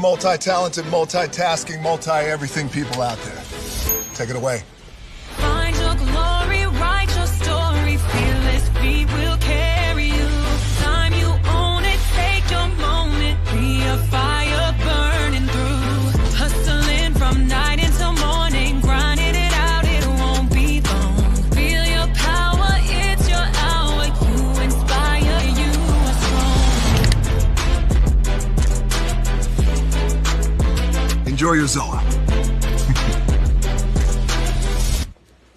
multi-talented, multitasking, multi-everything people out there. Take it away. Find your glory, write your story, fearless feet will carry you. Time you own it, take your moment, be a fire burning through. Hustling from night until morning, grinding it out, it won't be long. Feel your power, it's your hour, you inspire, you are strong. Enjoy your Zoa.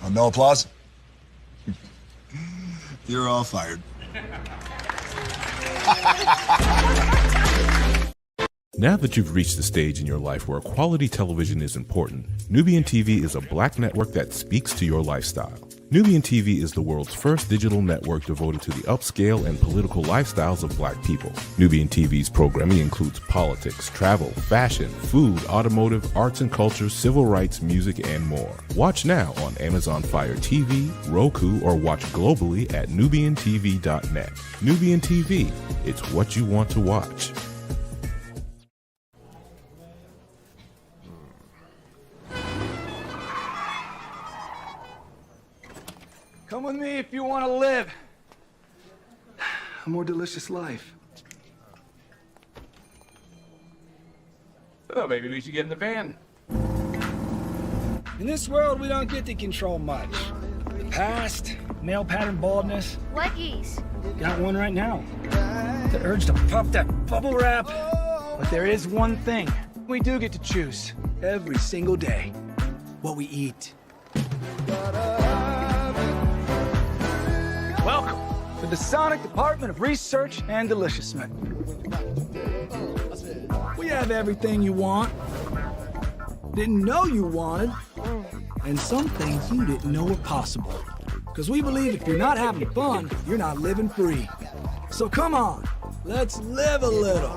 Oh, no applause? You're all fired. Now that you've reached the stage in your life where quality television is important, Nubian TV is a black network that speaks to your lifestyle. Nubian TV is the world's first digital network devoted to the upscale and political lifestyles of black people. Nubian TV's programming includes politics, travel, fashion, food, automotive, arts and culture, civil rights, music, and more. Watch now on Amazon Fire TV, Roku, or watch globally at nubiantv.net. Nubian TV, it's what you want to watch. Come with me if you want to live a more delicious life. Oh, maybe we should get in the van. In this world, we don't get to control much. The past, male pattern baldness. Leggies. Got one right now. The urge to pop that bubble wrap. But there is one thing we do get to choose every single day: what we eat. Welcome to the Sonic Department of Research and Deliciousment. We have everything you want, didn't know you wanted, and some things you didn't know were possible. Because we believe if you're not having fun, you're not living free. So come on, let's live a little.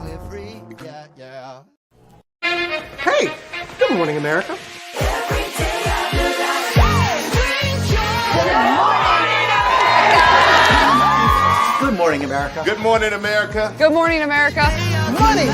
Hey, good morning, America. Good morning, America. Good morning, America. Good morning, America. Money!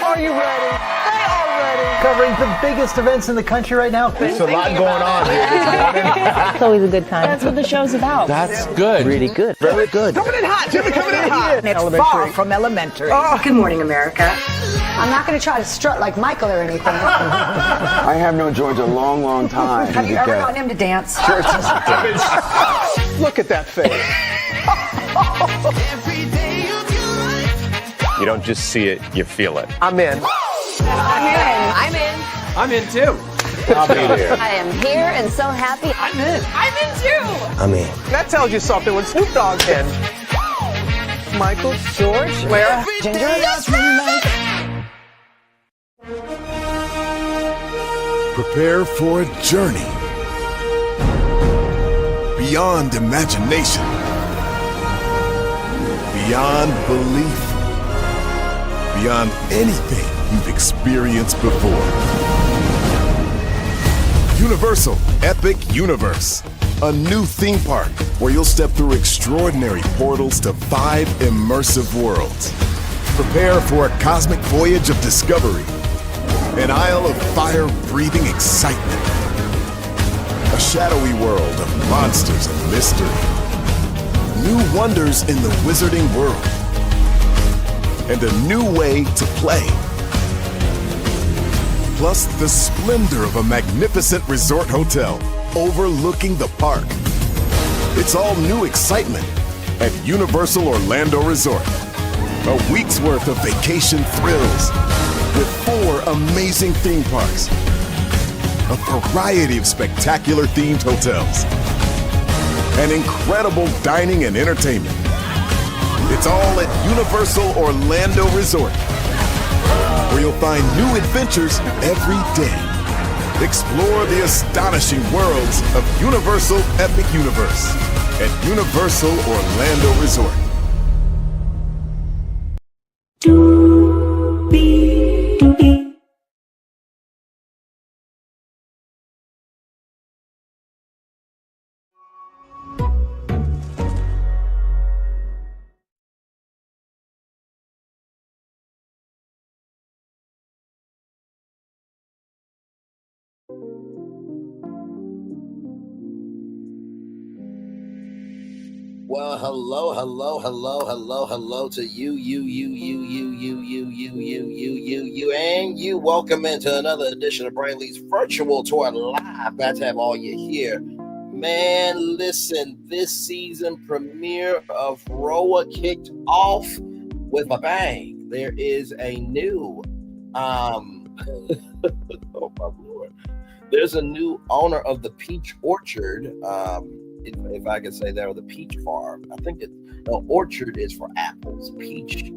Are you ready? They are ready. Covering the biggest events in the country right now. There's a lot going on here this morning. It's always a good time. That's what the show's about. That's good. Really good. Very good. Coming in hot. Jimmy coming in hot. It's far from elementary. Oh. Good morning, America. I'm not going to try to strut like Michael or anything. I have known George a long, long time. Have you ever gotten him to dance? Look at that face. You don't just see it, you feel it. I'm in. I'm in. I'm in. I'm in too. I'll be there. I am here and so happy. I'm in. I'm in too. I'm in. That tells you something when Snoop Dogg's in. Michael, George, Lara, Ginger. Prepare for a journey beyond imagination, beyond belief, beyond anything you've experienced before. Universal Epic Universe, a new theme park where you'll step through extraordinary portals to 5 immersive worlds. Prepare for a cosmic voyage of discovery, an isle of fire-breathing excitement, a shadowy world of monsters and mystery, new wonders in the wizarding world, and a new way to play. Plus the splendor of a magnificent resort hotel overlooking the park. It's all new excitement at Universal Orlando Resort. A week's worth of vacation thrills with 4 amazing theme parks, a variety of spectacular themed hotels, and incredible dining and entertainment. It's all at Universal Orlando Resort, where you'll find new adventures every day. Explore the astonishing worlds of Universal Epic Universe at Universal Orlando Resort. Well, hello to you, and you. Welcome into another edition of Brainley's Virtual Tour Live. Glad to have all you here. Man, listen, this season premiere of Roa kicked off with a bang. There is a new, oh my Lord. There's a new owner of the Peach Orchard, if I can say that, or the Peach Farm. I think orchard is for apples. Peach.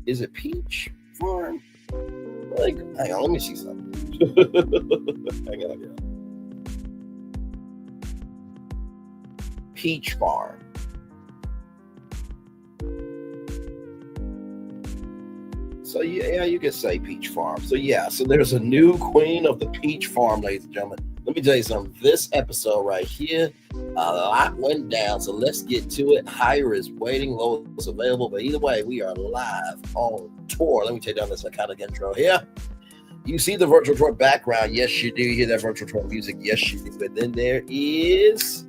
Is it Peach Farm? Like, hang on, let me see something. Hang on. Peach Farm. So yeah, you can say Peach Farm. So there's a new queen of the Peach Farm, ladies and gentlemen. Let me tell you something. This episode right here, a lot went down. So let's get to it. Hire is waiting, low is available. But either way, we are live on tour. Let me take down this iconic intro here. You see the virtual tour background. Yes, you do. You hear that virtual tour music. Yes, you do. But then there is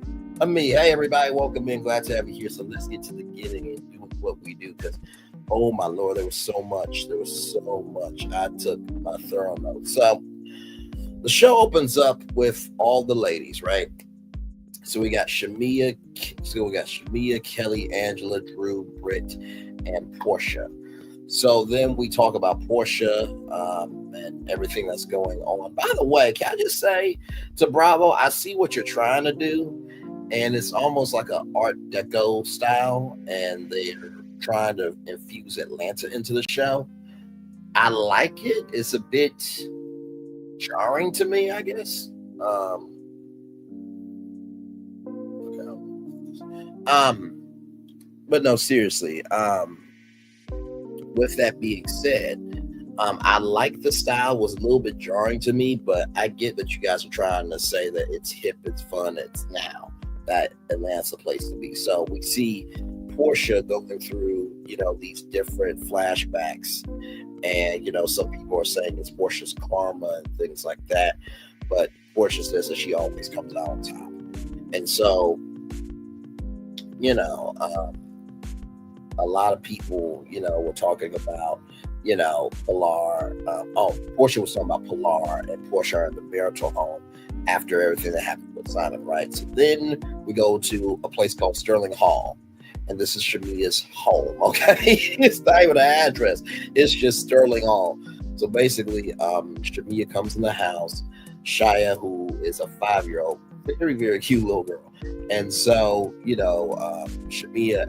me. Hey, everybody. Welcome in. Glad to have you here. So let's get to the beginning and do what we do, because oh my Lord, there was so much. I took my thorough notes. So the show opens up with all the ladies, right? So we got Shamea, Kelli, Angela, Drew, Britt, and Porsha. So then we talk about Porsha and everything that's going on. By the way, can I just say to Bravo, I see what you're trying to do, and it's almost like an Art Deco style, and they're trying to infuse Atlanta into the show. I like it. It's a bit jarring to me, I guess. But no, seriously. With that being said, I like the style. Was a little bit jarring to me, but I get that you guys are trying to say that it's hip, it's fun, it's now that Atlanta's the place to be. So we see Porsha going through, these different flashbacks, and some people are saying it's Porsha's karma and things like that, but Porsha says that she always comes out on top. And so a lot of people were talking about Pilar. Porsha was talking about Pilar and Porsha are in the marital home after everything that happened with Simon, right? So then we go to a place called Sterling Hall. And this is Shamea's home, okay? It's not even an address. It's just Sterling Hall. So basically, Shamea comes in the house. Shia, who is a 5-year-old, very, very cute little girl. And so, Shamea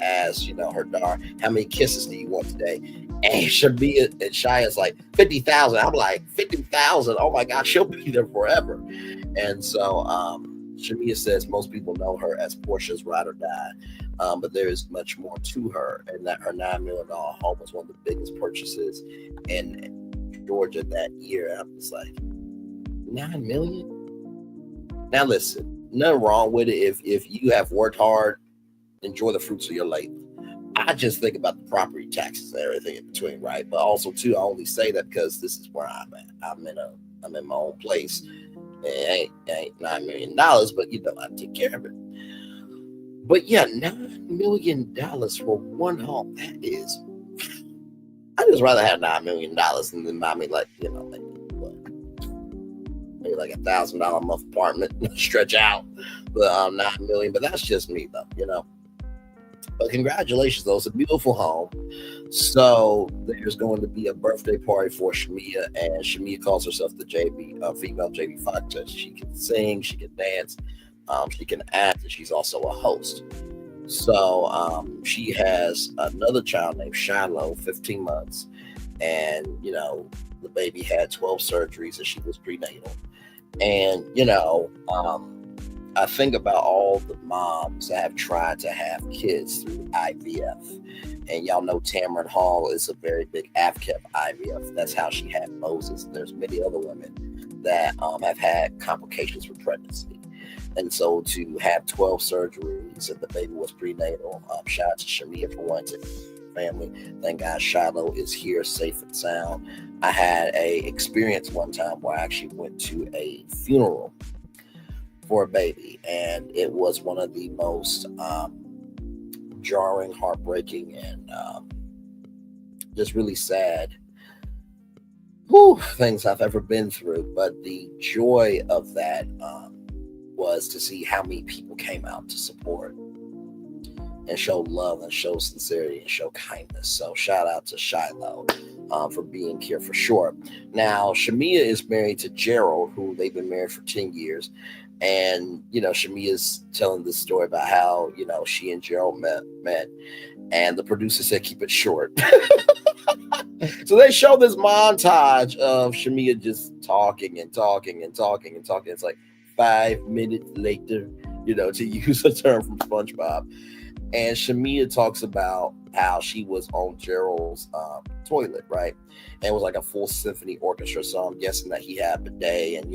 asks, her daughter, how many kisses do you want today? And Shamea and Shia's like, 50,000. I'm like, 50,000? Oh my God, she'll be there forever. And so, Shamea says most people know her as Porsha's ride or die, but there is much more to her, and that her $9 million home was one of the biggest purchases in Georgia that year. And I'm just like, $9 million? Now listen, nothing wrong with it. If you have worked hard, enjoy the fruits of your labor. I just think about the property taxes and everything in between, right? But also too, I only say that because this is where I'm at. I'm in my own place. It ain't $9 million, but I take care of it. But yeah, $9 million for one home. That is, I just rather have $9 million than buy me like maybe like $1,000 a month apartment, stretch out. But $9 million. But that's just me though, But congratulations, though. It's a beautiful home. So there's going to be a birthday party for Shamea, and Shamea calls herself the female JB Fox. She can sing, she can dance, she can act, and she's also a host. So she has another child named Shiloh, 15 months, and the baby had 12 surgeries, and she was prenatal. And I think about all the moms that have tried to have kids through IVF. And y'all know Tamron Hall is a very big advocate of IVF. That's how she had Moses. And there's many other women that have had complications with pregnancy. And so to have 12 surgeries and the baby was prenatal, shout out to Shamea for wanting to family. Thank God Shiloh is here safe and sound. I had a experience one time where I actually went to a funeral for a baby, and it was one of the most jarring, heartbreaking, and just really sad things I've ever been through. But the joy of that was to see how many people came out to support and show love and show sincerity and show kindness. So shout out to Shiloh for being here for sure. Now, Shamea is married to Gerald, who they've been married for 10 years. And, Shamea's telling this story about how, she and Gerald met, and the producer said, keep it short. So they show this montage of Shamea just talking and talking and talking and talking. It's like 5 minutes later, to use a term from SpongeBob. And Shamea talks about how she was on Gerald's toilet, right? And it was like a full symphony orchestra. So I'm guessing that he had a bidet, and,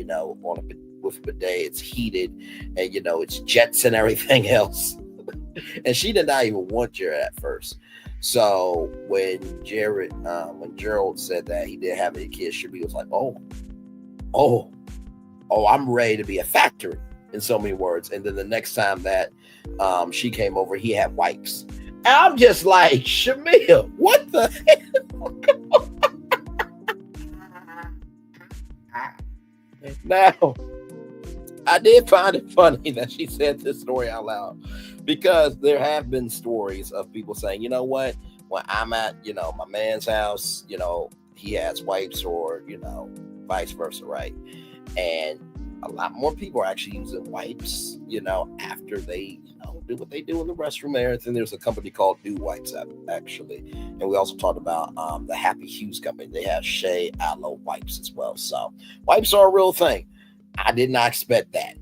with a bidet, it's heated, and, it's jets and everything else. And she did not even want Jared at first. So when Gerald said that he didn't have any kids, Shamea was like, oh, I'm ready to be a factory, in so many words. And then the next time that she came over, he had wipes. And I'm just like, Shamea, what the hell? Now, I did find it funny that she said this story out loud, because there have been stories of people saying, you know what, when I'm at, my man's house, he has wipes, or, vice versa, right? And a lot more people are actually using wipes, after they, do what they do in the restroom and everything. There's a company called Do Wipes, actually. And we also talked about the Happy Hughes company. They have Shea Aloe wipes as well. So wipes are a real thing. I did not expect that.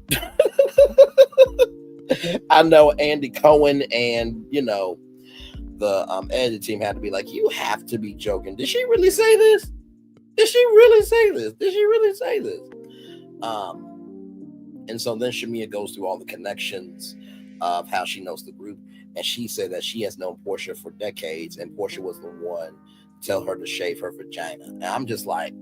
I know Andy Cohen and, the editing team had to be like, you have to be joking. Did she really say this? Did she really say this? Did she really say this? And so then Shamea goes through all the connections of how she knows the group. And she said that she has known Porsha for decades, and Porsha was the one to tell her to shave her vagina. And I'm just like,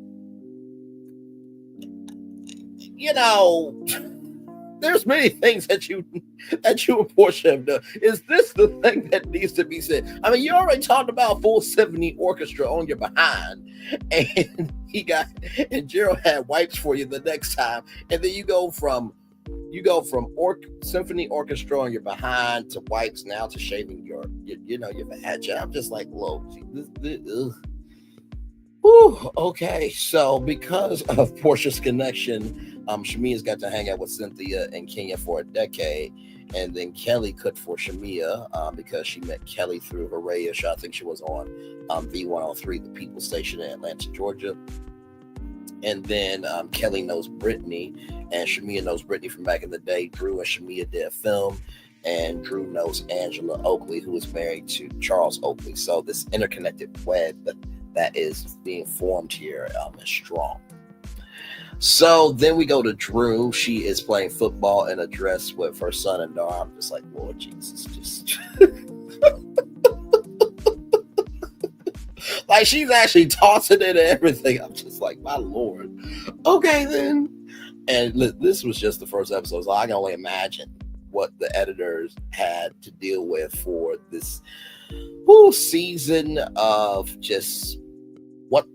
there's many things that you and Porsha have done. Is this the thing that needs to be said? I mean, you already talked about full symphony orchestra on your behind, and Gerald had wipes for you the next time, and then you go from symphony orchestra on your behind to wipes, now to shaving your vagina. I'm just like, whoa, okay. So because of Porsha's connection, Shamea's got to hang out with Cynthia in Kenya for a decade. And then Kelli cooked for Shamea because she met Kelli through her radio show. I think she was on V103, the People Station in Atlanta, Georgia. And then Kelli knows Brittany, and Shamea knows Brittany from back in the day. Drew and Shamea did a film, and Drew knows Angela Oakley, who is married to Charles Oakley. So this interconnected web that is being formed here is strong. So then we go to Drew. She is playing football in a dress with her son and daughter. I'm just like, Lord Jesus, just like she's actually tossing it and everything. I'm just like, my Lord. Okay, then. And this was just the first episode, so I can only imagine what the editors had to deal with for this whole season of just what,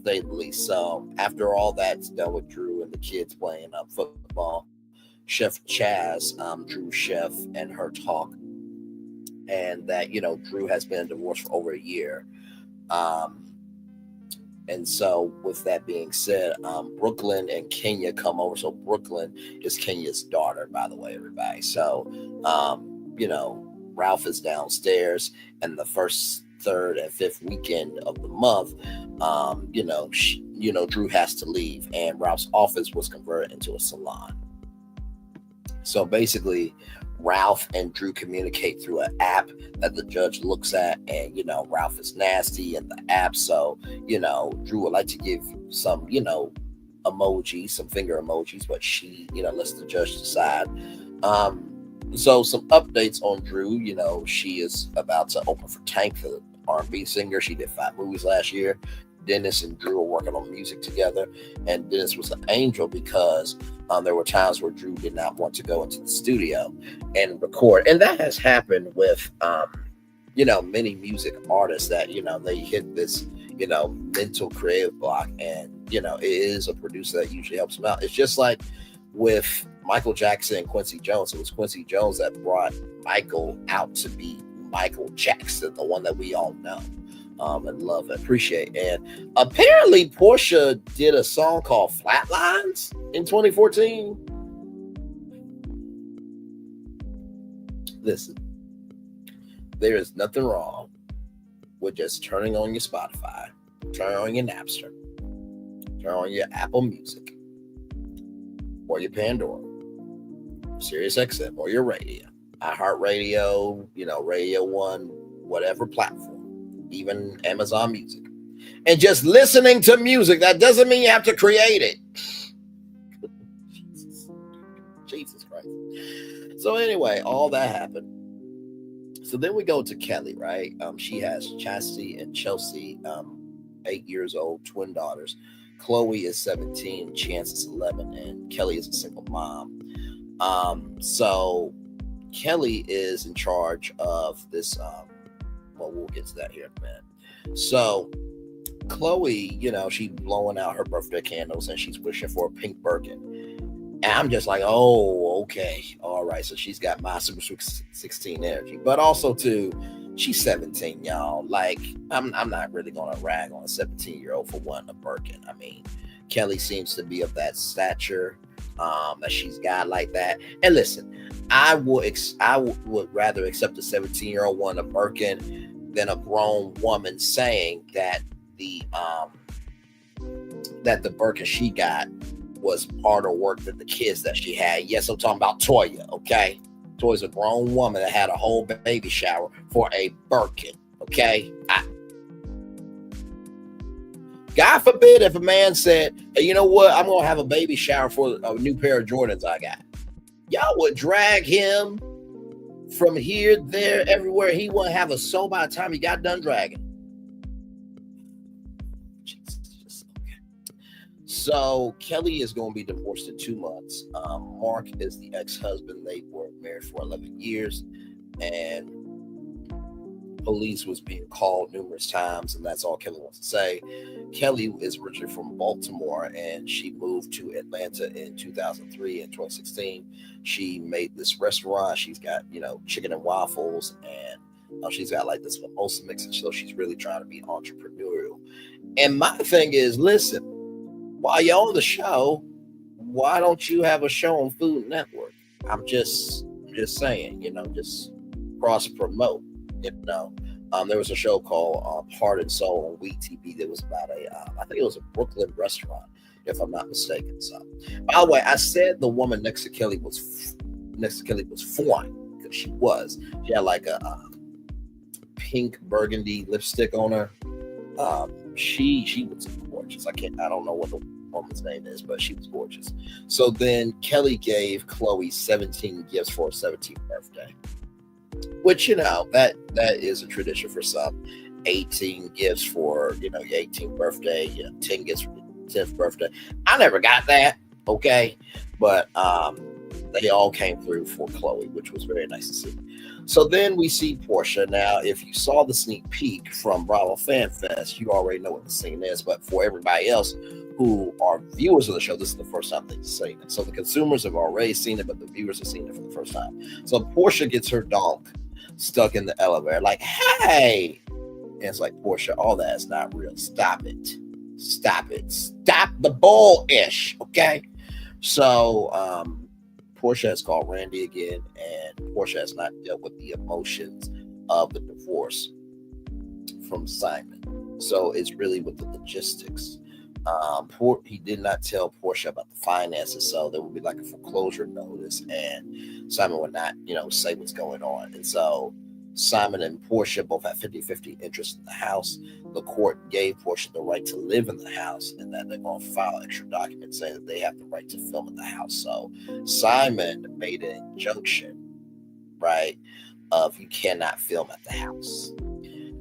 say the least. So after all that's done with Drew and the kids playing football, Chef Chaz, Drew's chef, and her talk, and that Drew has been divorced for over a year. And so with that being said, Brooklyn and Kenya come over. So Brooklyn is Kenya's daughter, by the way, everybody. So Ralph is downstairs, and the first, third, and fifth weekend of the month, Drew has to leave, and Ralph's office was converted into a salon. So basically, Ralph and Drew communicate through an app that the judge looks at, and Ralph is nasty in the app. So Drew would like to give some emojis, some finger emojis, but she lets the judge decide. So some updates on Drew. She is about to open for Tank, the R&B singer. She did 5 movies last year. Dennis and Drew were working on music together, and Dennis was an angel because there were times where Drew did not want to go into the studio and record, and that has happened with many music artists that they hit this mental creative block, and it is a producer that usually helps them out. It's just like with Michael Jackson and Quincy Jones. It was Quincy Jones that brought Michael out to be Michael Jackson, the one that we all know and love and appreciate. And apparently Porsha did a song called Flatlines in 2014. Listen, there is nothing wrong with just turning on your Spotify, turn on your Napster, turn on your Apple Music, or your Pandora, Sirius XM, or your radio, iHeartRadio, Radio One, whatever platform, even Amazon Music, and just listening to music. That doesn't mean you have to create it. Jesus Christ. So anyway, all that happened. So then we go to Kelli, right? She has Chastity and Chelsea, 8 years old, twin daughters. Chloe is 17, Chance is 11, and Kelli is a single mom. So Kelli is in charge of this. We'll get to that here in a minute. So Chloe, she's blowing out her birthday candles and she's wishing for a pink Birkin. And I'm just like, oh, okay, all right. So she's got my Super 16 energy, but also too, she's 17, y'all. Like, I'm not really gonna rag on a 17-year-old for wanting a Birkin. I mean, Kelli seems to be of that stature, that she's got like that. And listen, I would rather accept a 17-year-old wanting a Birkin than a grown woman saying that the Birkin she got was harder work than the kids that she had. Yes, I'm talking about Toya, okay? Toya's a grown woman that had a whole baby shower for a Birkin, okay? God forbid if a man said, hey, you know what? I'm going to have a baby shower for a new pair of Jordans I got. Y'all would drag him from here, there, everywhere. He wouldn't have a soul by the time he got done dragging. So Kelli is going to be divorced in 2 months. Mark is the ex-husband. They were married for 11 years, and police was being called numerous times, and that's all Kelli wants to say. Kelli is originally from Baltimore, and she moved to Atlanta in 2003. In 2016, she made this restaurant. She's got, chicken and waffles, and she's got like this mimosa mix, and so she's really trying to be entrepreneurial. And my thing is, listen, while you're on the show, why don't you have a show on Food Network? I'm just saying, just cross promote. There was a show called Heart and Soul on Wheat TV that was about I think it was a Brooklyn restaurant, if I'm not mistaken. So, by the way, I said the woman next to Kelli was fine, because she was. She had like a pink burgundy lipstick on her. She was gorgeous. I don't know what the woman's name is, but she was gorgeous. So then Kelli gave Chloe 17 gifts for her 17th birthday, which, that is a tradition for some. 18 gifts for, your 18th birthday, 10 gifts for your 10th birthday. I never got that, okay? But they all came through for Chloe, which was very nice to see. So then we see Porsha. Now, if you saw the sneak peek from Bravo Fan Fest, you already know what the scene is. But for everybody else who are viewers of the show, this is the first time they've seen it. So the consumers have already seen it, but the viewers have seen it for the first time. So Porsha gets her donk stuck in the elevator, like, hey! And it's like, Porsha, all that is not real. Stop it. Stop it. Stop the bull-ish, okay? So, Porsha has called Randy again, and Porsha has not dealt with the emotions of the divorce from Simon. So it's really with the logistics. He did not tell Porsha about the finances, so there would be like a foreclosure notice, and Simon would not, say what's going on. And so Simon and Porsha both have 50-50 interest in the house. The court gave Porsha the right to live in the house, and that they're going to file extra documents saying that they have the right to film in the house. So Simon made an injunction, right, of you cannot film at the house.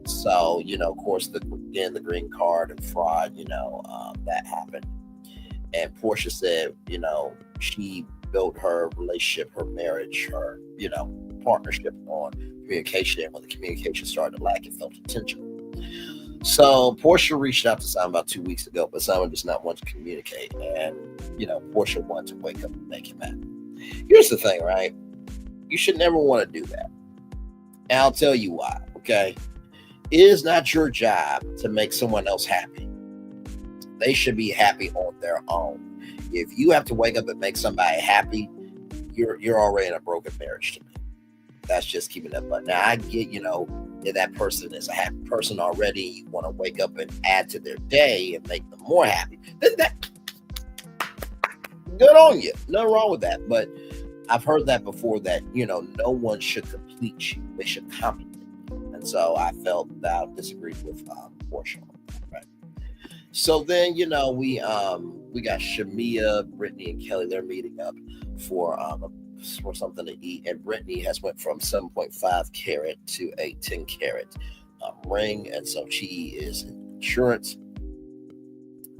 So, of course, the green card and fraud, that happened. And Porsha said, she built her relationship, her marriage, her, partnership on communication. And when the communication started to lack, it felt tension. So Porsha reached out to Simon about 2 weeks ago, but Simon does not want to communicate. And, Porsha wanted to wake up and make him mad. Here's the thing, right? You should never want to do that. And I'll tell you why, okay? It is not your job to make someone else happy. They should be happy on their own. If you have to wake up and make somebody happy, you're already in a broken marriage to me. That's just keeping it. But now I get, if that person is a happy person already, you want to wake up and add to their day and make them more happy, then that, good on you. Nothing wrong with that. But I've heard that before, that, no one should complete you. They should compliment you. And so I felt that I disagreed with Porsha. Right. So then, we got Shamea, Brittany, and Kelli. They're meeting up for something to eat. And Brittany has went from 7.5 carat to a 10 carat ring. And so she is in insurance.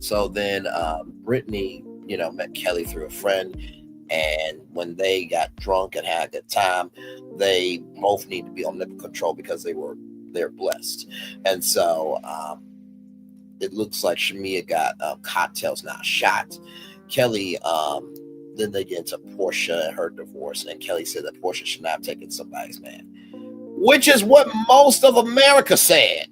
So then Brittany, met Kelli through a friend. And when they got drunk and had a good time, they both need to be on nipple control because they're blessed. And so it looks like Shamea got cocktails, not shots. Kelli, then they get into Porsha and her divorce, and Kelli said that Porsha should not have taken somebody's man, which is what most of America said.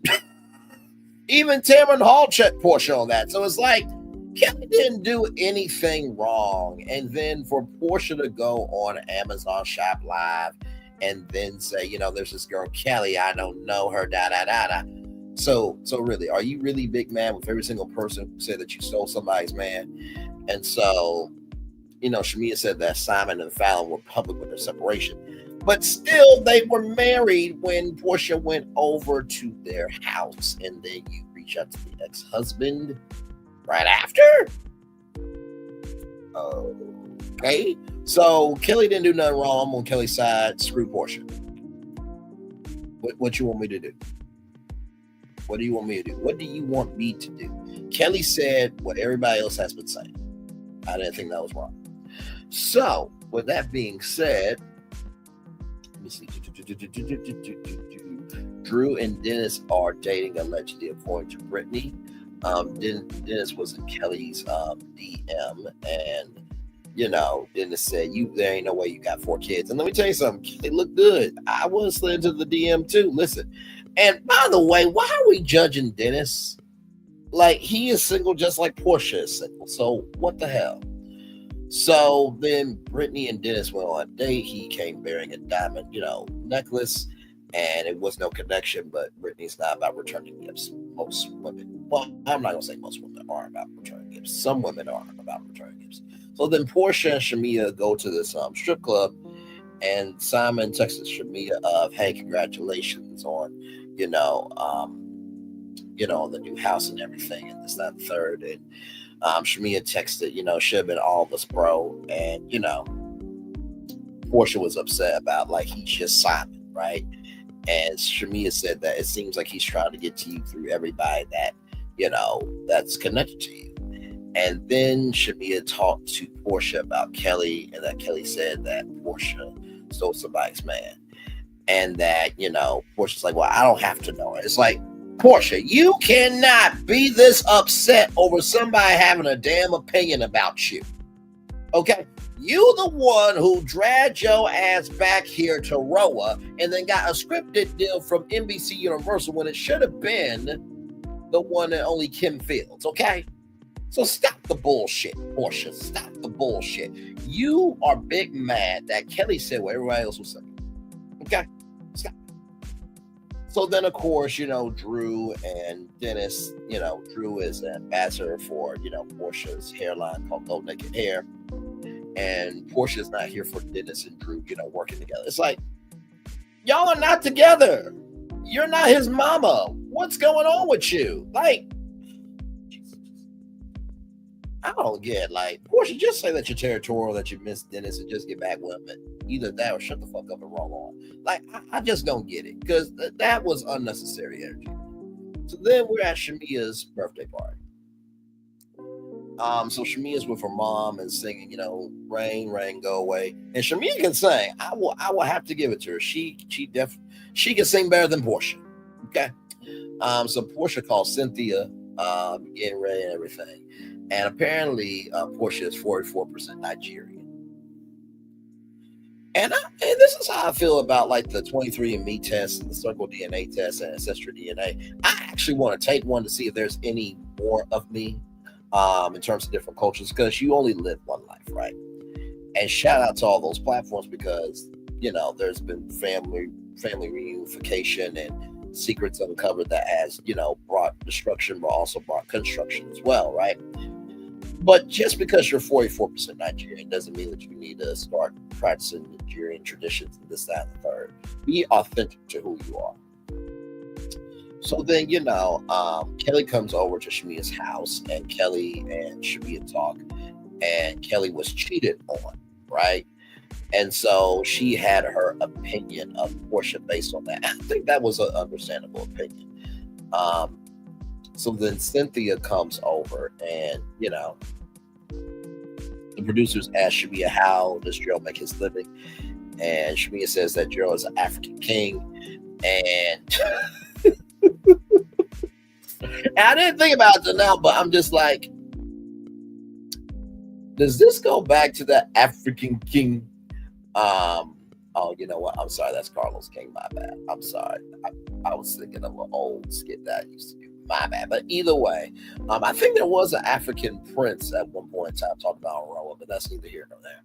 Even Tamron Hall checked Porsha on that. So it's like, Kelli didn't do anything wrong. And then for Porsha to go on Amazon Shop Live and then say, there's this girl, Kelli, I don't know her, da-da-da-da. So really, are you really big mad with every single person who said that you stole somebody's man? And so, Shamea said that Simon and Fallon were public with their separation. But still, they were married when Porsha went over to their house. And then you reach out to the ex-husband right after? Okay. So Kelli didn't do nothing wrong. I'm on Kelly's side. Screw Porsha. What you want me to do? What do you want me to do? What do you want me to do? Kelli said what everybody else has been saying. I didn't think that was wrong. So, with that being said, let me see. Drew and Dennis are dating, allegedly, according to Brittany. Dennis was in Kelly's DM, and Dennis said, there ain't no way you got 4 kids. And let me tell you something, they look good. I was slid into the DM too. Listen, and by the way, why are we judging Dennis? Like, he is single just like Porsha is single. So what the hell? So then Brittany and Dennis went on a date. He came bearing a diamond, necklace, and it was no connection, but Brittany's not about returning gifts. Most women, well, I'm not going to say most women are about returning gifts. Some women are about returning gifts. So then Porsha and Shamea go to this strip club, and Simon texted Shamea of, hey, congratulations on, on the new house and everything, and this, that, and third. And Shamea texted, should have been all of us, bro. And, Porsha was upset about, like, he's just Simon, right? And Shamea said that it seems like he's trying to get to you through everybody that, that's connected to you. And then Shamea talked to Porsha about Kelli, and that Kelli said that Porsha stole somebody's man. And that, Porsha's like, well, I don't have to know it. It's like, Porsha, you cannot be this upset over somebody having a damn opinion about you. Okay? You the one who dragged your ass back here to Roa and then got a scripted deal from NBC Universal when it should have been the one and only Kim Fields, okay? So stop the bullshit, Porsha. Stop the bullshit. You are big mad that Kelli said what everybody else was saying. Okay? Stop. So then, of course, Drew and Dennis, Drew is an ambassador for, Porsha's hairline called Gold Naked Hair. And Porsha's not here for Dennis and Drew, working together. It's like, y'all are not together. You're not his mama. What's going on with you? Like, I don't get like, Porsha, just say that you're territorial, that you miss Dennis, and just get back with him. Either that or shut the fuck up and roll on. Like, I just don't get it because that was unnecessary energy. So then we're at Shamea's birthday party. So Shamea's with her mom and singing, you know, "Rain, Rain, Go Away." And Shamea can sing. I will have to give it to her. She can sing better than Porsha. Okay. So Porsha called Cynthia, getting ready and everything. And apparently Porsha is 44% Nigerian. And this is how I feel about like the 23andMe test and the circle DNA test and ancestry DNA. I actually want to take one to see if there's any more of me in terms of different cultures, because you only live one life, right? And shout out to all those platforms, because, you know, there's been family reunification and secrets uncovered that has, you know, brought destruction, but also brought construction as well, right? But just because you're 44% Nigerian doesn't mean that you need to start practicing Nigerian traditions and this, that, and the third. Be authentic to who you are. So then, you know, Kelli comes over to Shamea's house, and Kelli and Shamea talk, and Kelli was cheated on, right? And so she had her opinion of Porsha based on that. I think that was an understandable opinion. So then Cynthia comes over, and, you know, the producers ask Shamea, how does Gerald make his living? And Shamea says that Gerald is an African king. And I didn't think about it till now, but I'm just like, does this go back to the African king? Oh, you know what? I'm sorry. That's Carlos King. My bad. I'm sorry. I was thinking of an old skit that I used to do. My bad. But either way, I think there was an African prince at one point in time talking about Aroa, but that's neither here nor there.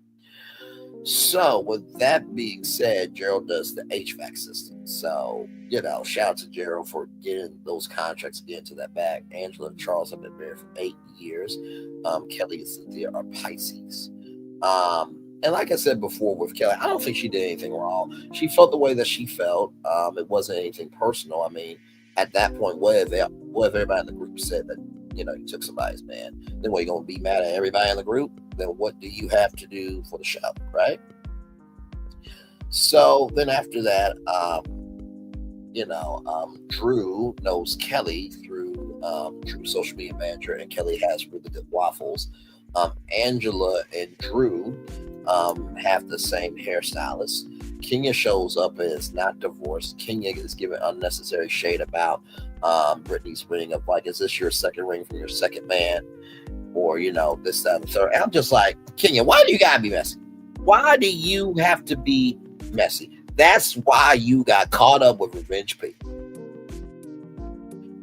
So with that being said, Gerald does the HVAC system. So, you know, shout out to Gerald for getting those contracts again to that bag. Angela and Charles have been married for 8 years. Kelli and Cynthia are Pisces. And like I said before with Kelli, I don't think she did anything wrong. She felt the way that she felt. It wasn't anything personal. I mean, at that point, what if everybody in the group said that, you know, you took somebody's man? Then what, you going to be mad at everybody in the group? Then what do you have to do for the show, right? So then after that, you know, Drew knows Kelli through Drew's social media manager, and Kelli has really good waffles. Angela and Drew have the same hairstylist. Kenya shows up and is not divorced. Kenya is giving unnecessary shade about Brittany's ring of like, is this your second ring from your second man? Or, you know, this, that, and the third. And I'm just like, Kenya, why do you gotta be messy? Why do you have to be messy? That's why you got caught up with Revenge P.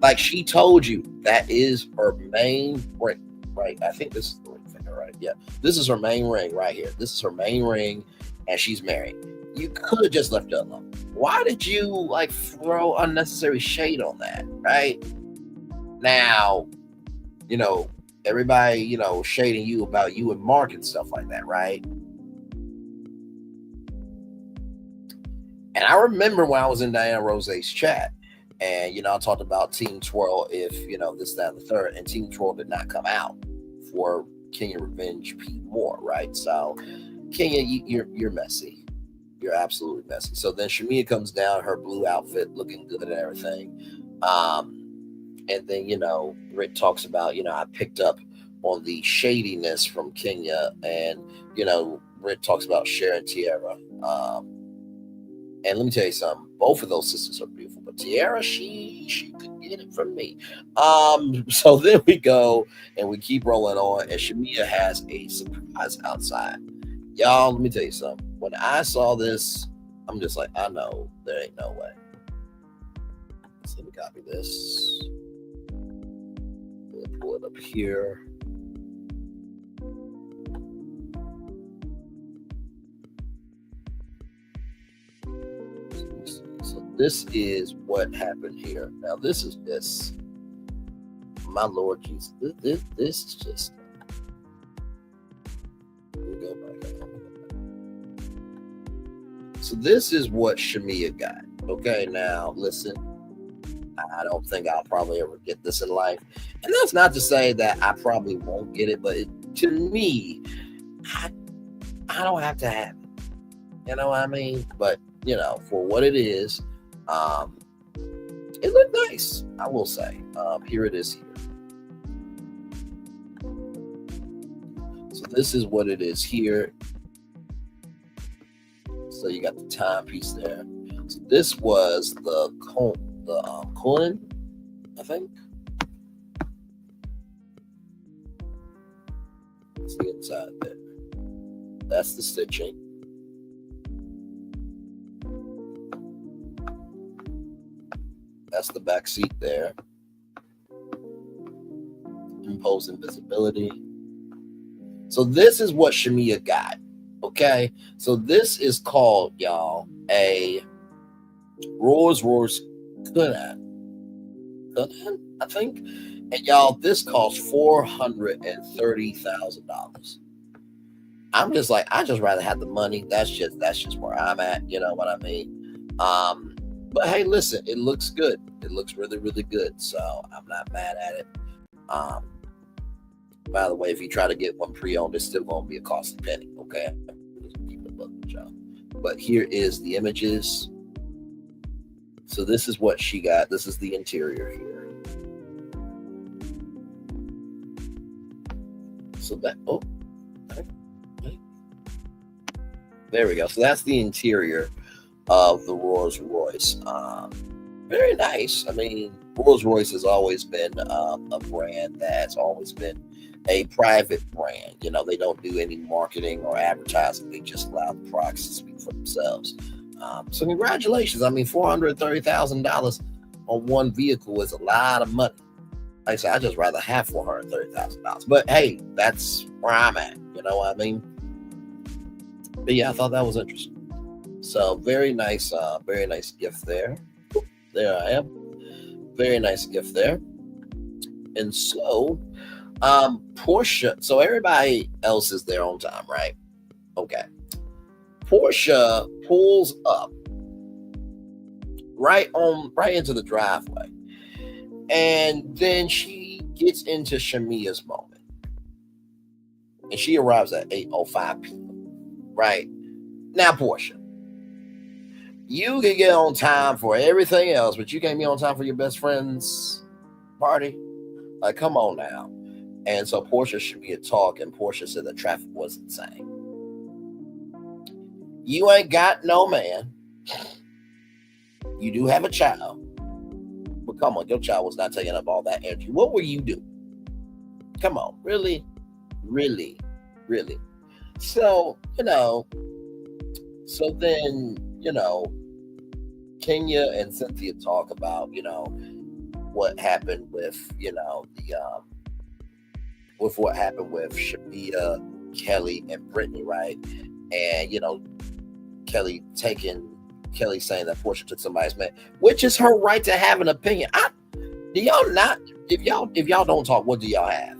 Like, she told you that is her main ring, right? I think this is the ring finger, right? Yeah, this is her main ring right here. This is her main ring, and she's married. You could have just left it alone. Why did you like throw unnecessary shade on that, right? Now, you know, everybody, you know, shading you about you and Mark and stuff like that, right? And I remember when I was in Diana Rose's chat, and, you know, I talked about Team Twirl, if, you know, this, that, and the third, and Team Twirl did not come out for Kenya Revenge P more, right? So, Kenya, you're messy. You're absolutely messy. So then Shamea comes down, her blue outfit, looking good and everything. And then, you know, Rick talks about, you know, I picked up on the shadiness from Kenya. And, you know, Rick talks about Cher and Tiara. And let me tell you something. Both of those sisters are beautiful. But Tiara, she could get it from me. So then we go and we keep rolling on. And Shamea has a surprise outside. Y'all, let me tell you something. When I saw this, I'm just like, I know there ain't no way. So let me copy this. We'll pull it up here. So this is what happened here. Now, this is just, my Lord Jesus. This is just. Let me go back. So this is what Shamea got. Okay, now listen. I don't think I'll probably ever get this in life. And that's not to say that I probably won't get it, but to me, I don't have to have it. You know what I mean? But, for what it is, it looked nice, I will say. Here it is here. So this is what it is here. So you got the timepiece there. So this was the colon, I think. That's the inside there. That's the stitching. That's the back seat there. Imposing visibility. So this is what Shamea got. Okay. So this is called, y'all, a Rolls-Royce Countach, I think. And y'all, this costs $430,000. I'm just like, I just rather have the money. That's just where I'm at. You know what I mean? But hey, listen, it looks good. It looks really, really good. So I'm not mad at it. By the way, if you try to get one pre-owned, it's still going to be a costly penny. Okay. Keep it looking, y'all. But here is the images. So this is what she got. This is the interior here. So that, there we go. So that's the interior of the Rolls-Royce. Very nice. I mean, Rolls-Royce has always been a brand that's always been a private brand. They don't do any marketing or advertising. They just allow the products to speak for themselves. So congratulations. I mean, $430,000 on one vehicle is a lot of money. Like I said, I'd just rather have $430,000. But hey, that's where I'm at. You know what I mean? But yeah, I thought that was interesting. So very nice gift there. There I am. Very nice gift there. And so, Porsha. So everybody else is there on time, right? Okay. Porsha pulls up right into the driveway, and then she gets into Shamea's moment, and she arrives at 8:05 p.m. Right now, Porsha, you can get on time for everything else, but you can't be on time for your best friend's party. Like, come on now. And so Porsha should be a talk, and Porsha said the traffic was insane. You ain't got no man. You do have a child. But come on, your child was not taking up all that energy. What were you doing? Come on, really? Really? Really? So, so then, Kenya and Cynthia talk about, what happened with, with what happened with Shamea, Kelli, and Brittany, right? And, Kelli saying that Porsha took somebody's man, which is her right to have an opinion. If y'all don't talk, what do y'all have?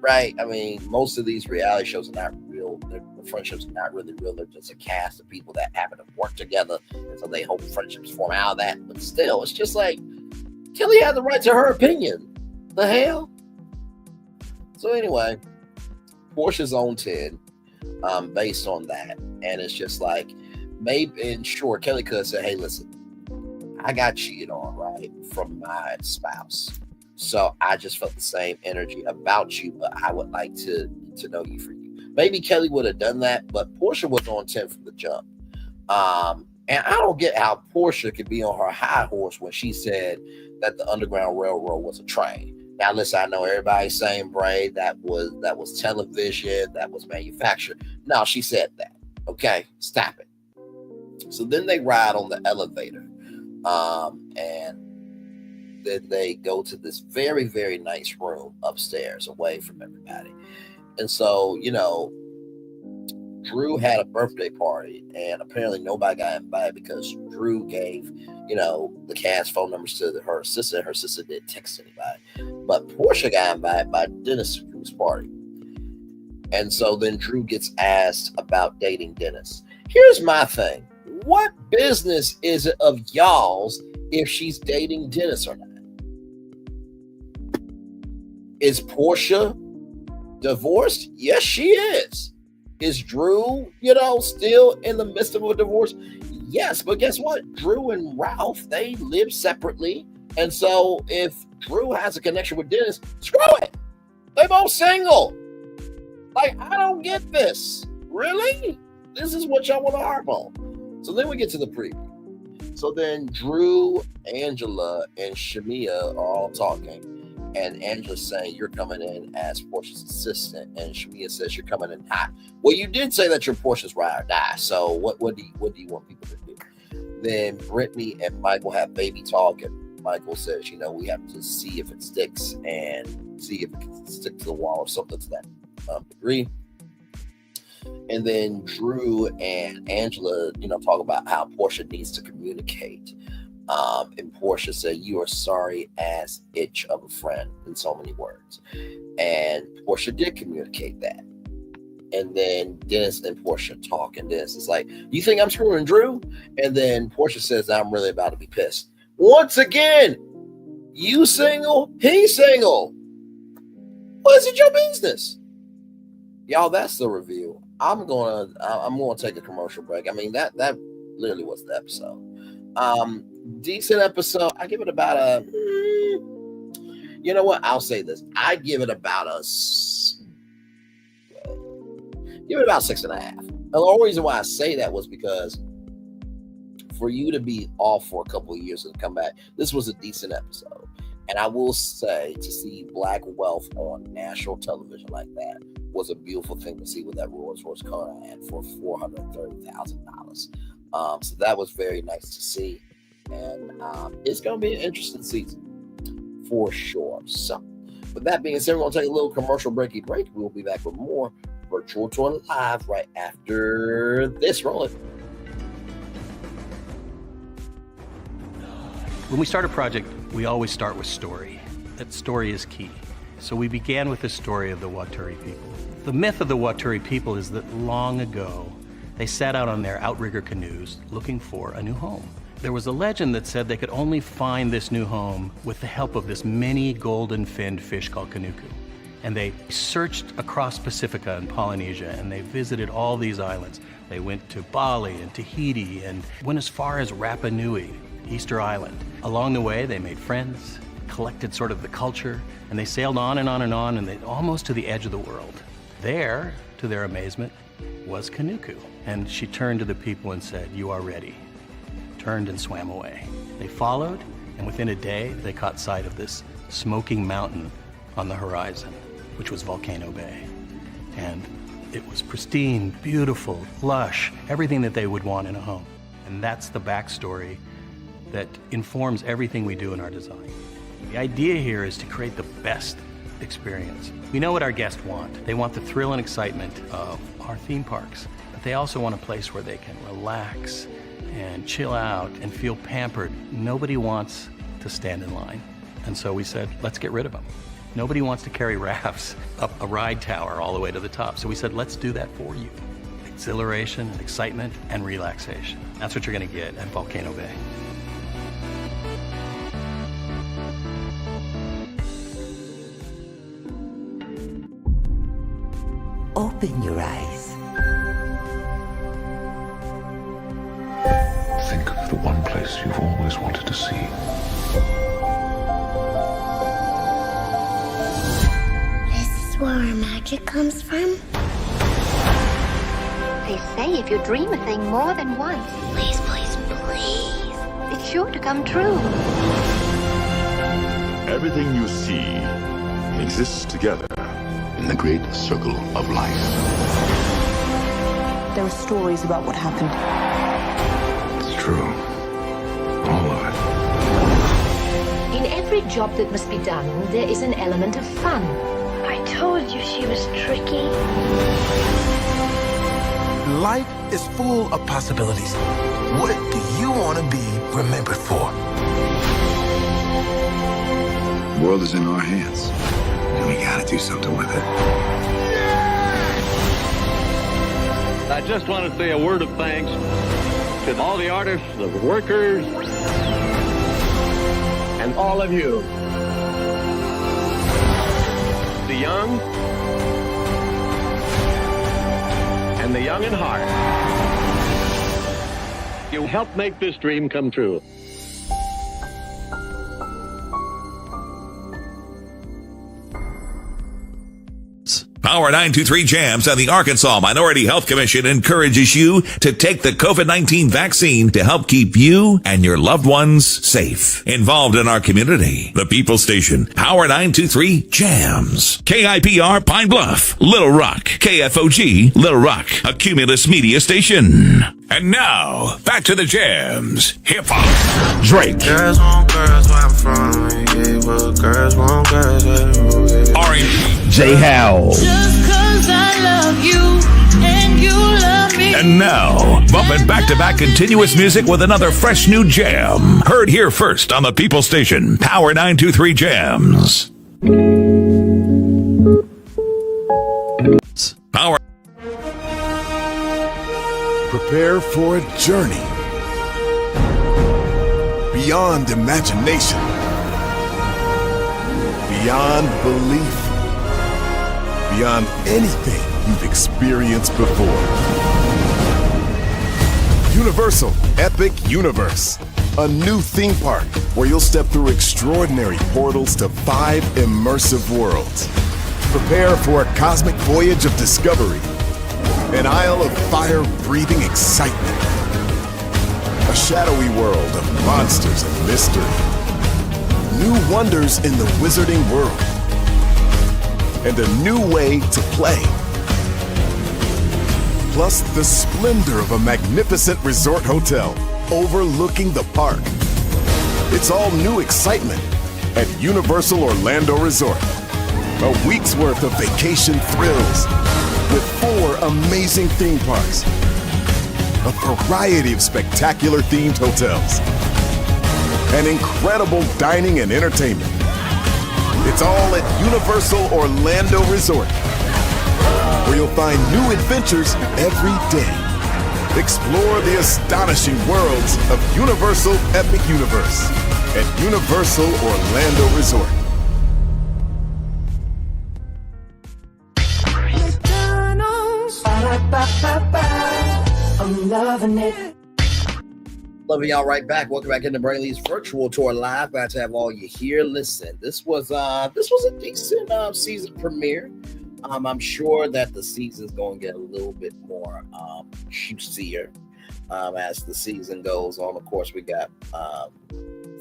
Right? I mean, most of these reality shows are not real. The friendships are not really real. They're just a cast of people that happen to work together. And so they hope friendships form out of that. But still, it's just like, Kelli had the right to her opinion. The hell? So anyway, Porsha's on 10 based on that. And it's just like, maybe, and sure, Kelli could have said, hey, listen, I got cheated on, right, from my spouse. So I just felt the same energy about you, but I would like to know you for you. Maybe Kelli would have done that, but Porsha was on 10 from the jump. And I don't get how Porsha could be on her high horse when she said that the Underground Railroad was a train. Now, listen, I know everybody's saying, Bray, that was television, that was manufactured. No, she said that. Okay, stop it. So then they ride on the elevator, and then they go to this very, very nice room upstairs away from everybody. And so, Drew had a birthday party, and apparently nobody got invited because Drew gave, the cast phone numbers to her sister, and her sister didn't text anybody. But Porsha got invited by Dennis to Drew's party. And so then Drew gets asked about dating Dennis. Here's my thing. What business is it of y'all's if she's dating Dennis or not. Is Porsha divorced? Yes, she is. Is Drew, still in the midst of a divorce? Yes, but guess what? Drew and Ralph, they live separately. And so if Drew has a connection with Dennis, screw it. They're both single. Like, I don't get this. Really? This is what y'all want to harp on. So then we get to the preview. So then Drew, Angela, and Shamea are all talking. And Angela's saying, you're coming in as Porsha's assistant. And Shamea says, you're coming in hot. Well, you did say that you're Porsha's ride or die. So what do you want people to do? Then Brittany and Michael have baby talk. And Michael says, we have to see if it sticks and see if it can stick to the wall or something to that degree. And then Drew and Angela, talk about how Porsha needs to communicate. And Porsha said, you are sorry as itch of a friend, in so many words. And Porsha did communicate that. And then Dennis and Porsha talk, and Dennis is like, you think I'm screwing Drew? And then Porsha says, I'm really about to be pissed. Once again, you single, he single. What is it your business? Y'all, that's the review. I'm gonna take a commercial break. I mean, that literally was the episode. Decent episode. I give it about a, you know what? I'll say this. I give it about 6.5. And the only reason why I say that was because for you to be off for a couple of years and come back, this was a decent episode. And I will say, to see Black wealth on national television like that was a beautiful thing to see with that Rolls Royce car I had for $430,000. So that was very nice to see. And it's going to be an interesting season for sure. So with that being said, we're going to take a little commercial breaky break. We'll be back with more Virtual Tour Live right after this. Roll it. When we start a project, we always start with story. That story is key. So we began with the story of the Waturi people. The myth of the Waturi people is that long ago, they set out on their outrigger canoes looking for a new home. There was a legend that said they could only find this new home with the help of this mini golden-finned fish called kanuku. And they searched across Pacifica and Polynesia, and they visited all these islands. They went to Bali and Tahiti and went as far as Rapa Nui, Easter Island. Along the way, they made friends, collected sort of the culture, and they sailed on and on and on, and they almost to the edge of the world. There, to their amazement, was Kanuku. And she turned to the people and said, you are ready. Turned and swam away. They followed, and within a day, they caught sight of this smoking mountain on the horizon, which was Volcano Bay. And it was pristine, beautiful, lush, everything that they would want in a home. And that's the backstory that informs everything we do in our design. The idea here is to create the best experience. We know what our guests want. They want the thrill and excitement of our theme parks, but they also want a place where they can relax and chill out and feel pampered. Nobody wants to stand in line. And so we said, let's get rid of them. Nobody wants to carry rafts up a ride tower all the way to the top. So we said, let's do that for you. Exhilaration, and excitement, and relaxation. That's what you're gonna get at Volcano Bay. Open your eyes. Think of the one place you've always wanted to see. This is where our magic comes from? They say if you dream a thing more than once, Please, please, please. it's sure to come true. Everything you see exists together in the great circle of life. There were stories about what happened. It's true. All of it. In every job that must be done, there is an element of fun. I told you she was tricky. Life is full of possibilities. What do you want to be remembered for? The world is in our hands, and we gotta do something with it. I just want to say a word of thanks to all the artists, the workers, and all of you, the young and the young in heart, you help make this dream come true. Power 923 Jams and the Arkansas Minority Health Commission encourages you to take the COVID-19 vaccine to help keep you and your loved ones safe. Involved in our community, the People Station, Power 923 Jams. KIPR Pine Bluff, Little Rock, KFOG, Little Rock, a Cumulus Media Station. And now, back to the jams. Hip-hop. Drake. Girls want girls where I'm from. Yeah, well, girls want girls where R&B. J. Howell. Just 'cause I love you and you love me. And now, bumping back-to-back continuous music with another fresh new jam. Heard here first on the People Station, Power 923 Jams. Power. Prepare for a journey beyond imagination, beyond belief, beyond anything you've experienced before. Universal Epic Universe, a new theme park where you'll step through extraordinary portals to 5 immersive worlds. Prepare for a cosmic voyage of discovery, an isle of fire-breathing excitement, a shadowy world of monsters and mystery, new wonders in the wizarding world, and a new way to play. Plus the splendor of a magnificent resort hotel overlooking the park. It's all new excitement at Universal Orlando Resort. A week's worth of vacation thrills with 4 amazing theme parks, a variety of spectacular themed hotels, and incredible dining and entertainment. It's all at Universal Orlando Resort, where you'll find new adventures every day. Explore the astonishing worlds of Universal Epic Universe at Universal Orlando Resort. I'm loving it. Loving y'all right back. Welcome back into Brainley's virtual tour live. Glad to have all you here. Listen, this was a decent season premiere. I'm sure that the season's going to get a little bit more juicier as the season goes on. Of course, we got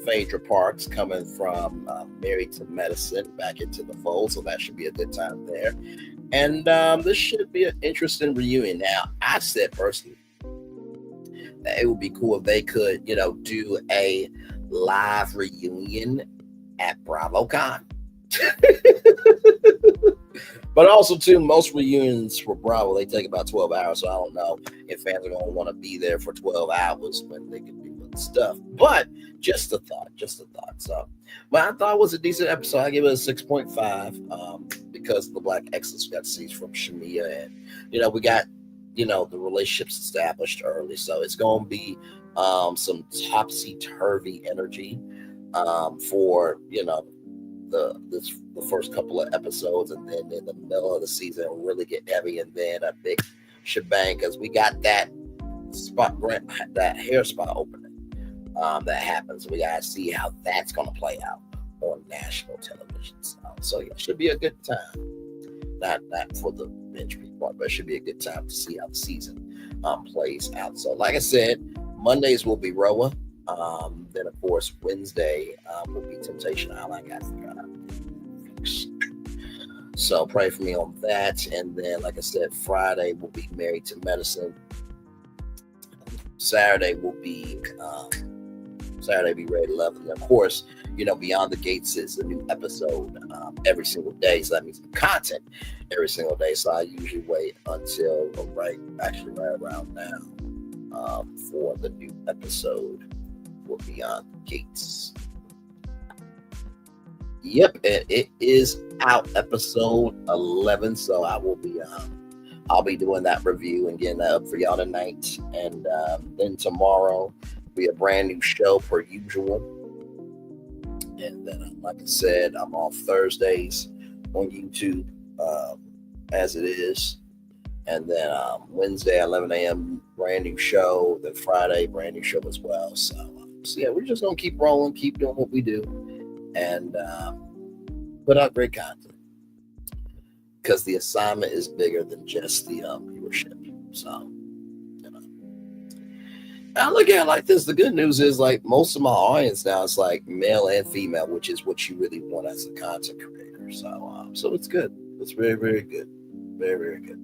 Phaedra Parks coming from Married to Medicine back into the fold, so that should be a good time there. And this should be an interesting reunion. Now, I said personally that it would be cool if they could, do a live reunion at BravoCon. But also, too, most reunions for Bravo, they take about 12 hours. So I don't know if fans are going to want to be there for 12 hours when they can do other stuff. But just a thought. So, but I thought it was a decent episode. I give it a 6.5 because of the Black Excellence we got to see from Shamea. And, we got, the relationships established early. So it's going to be some topsy-turvy energy for, the first couple of episodes, and then in the middle of the season it'll really get heavy, and then a big shebang because we got that hair spot opening that happens. We gotta see how that's gonna play out on national television. So yeah, it should be a good time. Not for the binge part, but it should be a good time to see how the season plays out. So like I said, Mondays will be Roa. Then of course Wednesday will be Temptation Island. I got so pray for me on that. And then like I said, Friday will be Married to Medicine. Saturday will be Ready to Love. And of course, Beyond the Gates is a new episode every single day. So that means content every single day. So I usually wait until right around now for the new episode for Beyond the Gates. Yep, and it is out, episode 11. So I will be I'll be doing that review and getting that up for y'all tonight. And then tomorrow will be a brand new show per usual. And then, like I said, I'm off Thursdays on YouTube as it is. And then Wednesday, 11 a.m., brand new show. Then Friday, brand new show as well. So yeah, we're just going to keep rolling, keep doing what we do, and put out great content. Because the assignment is bigger than just the viewership. So, I look at it like this. The good news is, like, most of my audience now is like male and female, which is what you really want as a content creator. So it's good. It's very, very good. Very, very good.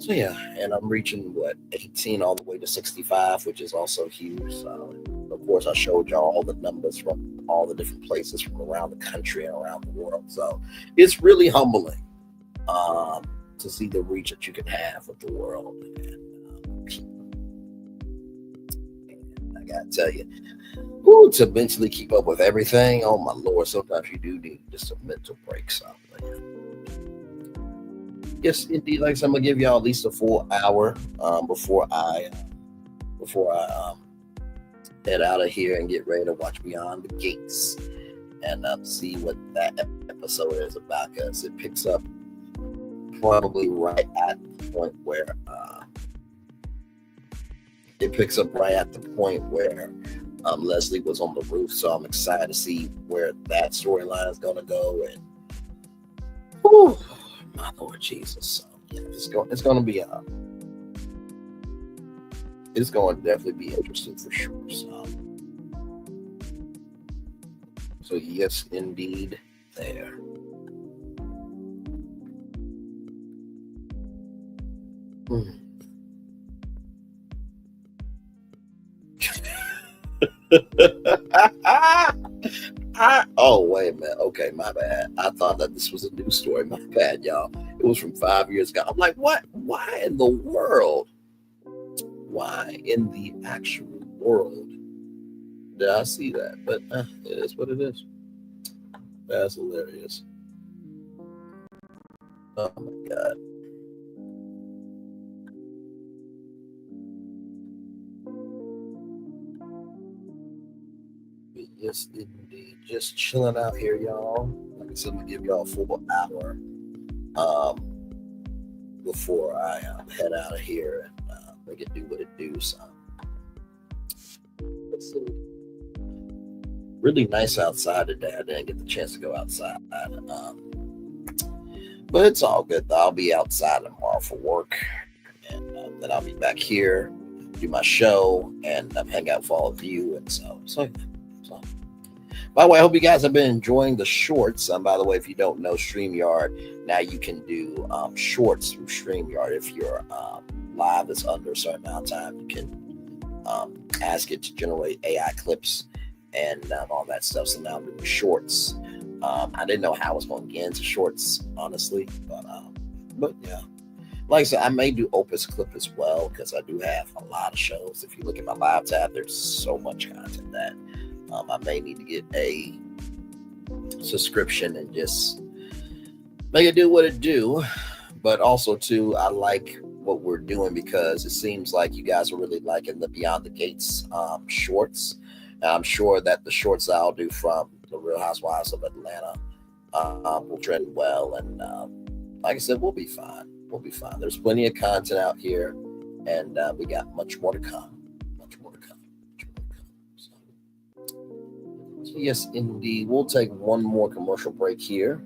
So yeah, and I'm reaching 18 all the way to 65, which is also huge. So of course I showed y'all all the numbers from all the different places from around the country and around the world. So it's really humbling to see the reach that you can have with the world. And I gotta tell you, to eventually keep up with everything, oh my Lord, sometimes you do need just a mental break. So yes, indeed. Like I said, I'm gonna give y'all at least a full hour before I head out of here and get ready to watch Beyond the Gates and see what that episode is about, because it picks up probably right at the point where Leslie was on the roof. So I'm excited to see where that storyline is gonna go. And my Lord Jesus. So yeah, it's going to definitely be interesting for sure. So yes, indeed, there. Oh, wait a minute. Okay, my bad. I thought that this was a news story. My bad, y'all. It was from 5 years ago. I'm like, what? Why in the world? Why in the actual world did I see that? But it is what it is. That's hilarious. Oh, my God. Yes, indeed. Just chilling out here, y'all. Like I said, I'm gonna give y'all a full hour before I head out of here and make it do what it do. So it's really nice outside today. I didn't get the chance to go outside, but it's all good. I'll be outside tomorrow for work, and then I'll be back here, do my show, and hang out with all of you. And so. By the way, I hope you guys have been enjoying the shorts. By the way, if you don't know StreamYard, now you can do shorts through StreamYard. If your live is under a certain amount of time, you can ask it to generate AI clips and all that stuff. So now I'm doing shorts. I didn't know how I was going to get into shorts, honestly, but yeah. Like I said, I may do Opus Clip as well, because I do have a lot of shows. If you look at my live tab, there's so much content that I may need to get a subscription and just make it do what it do. But also, too, I like what we're doing, because it seems like you guys are really liking the Beyond the Gates shorts. And I'm sure that the shorts I'll do from the Real Housewives of Atlanta will trend well. And like I said, we'll be fine. We'll be fine. There's plenty of content out here, and we got much more to come. Yes, indeed. We'll take one more commercial break here,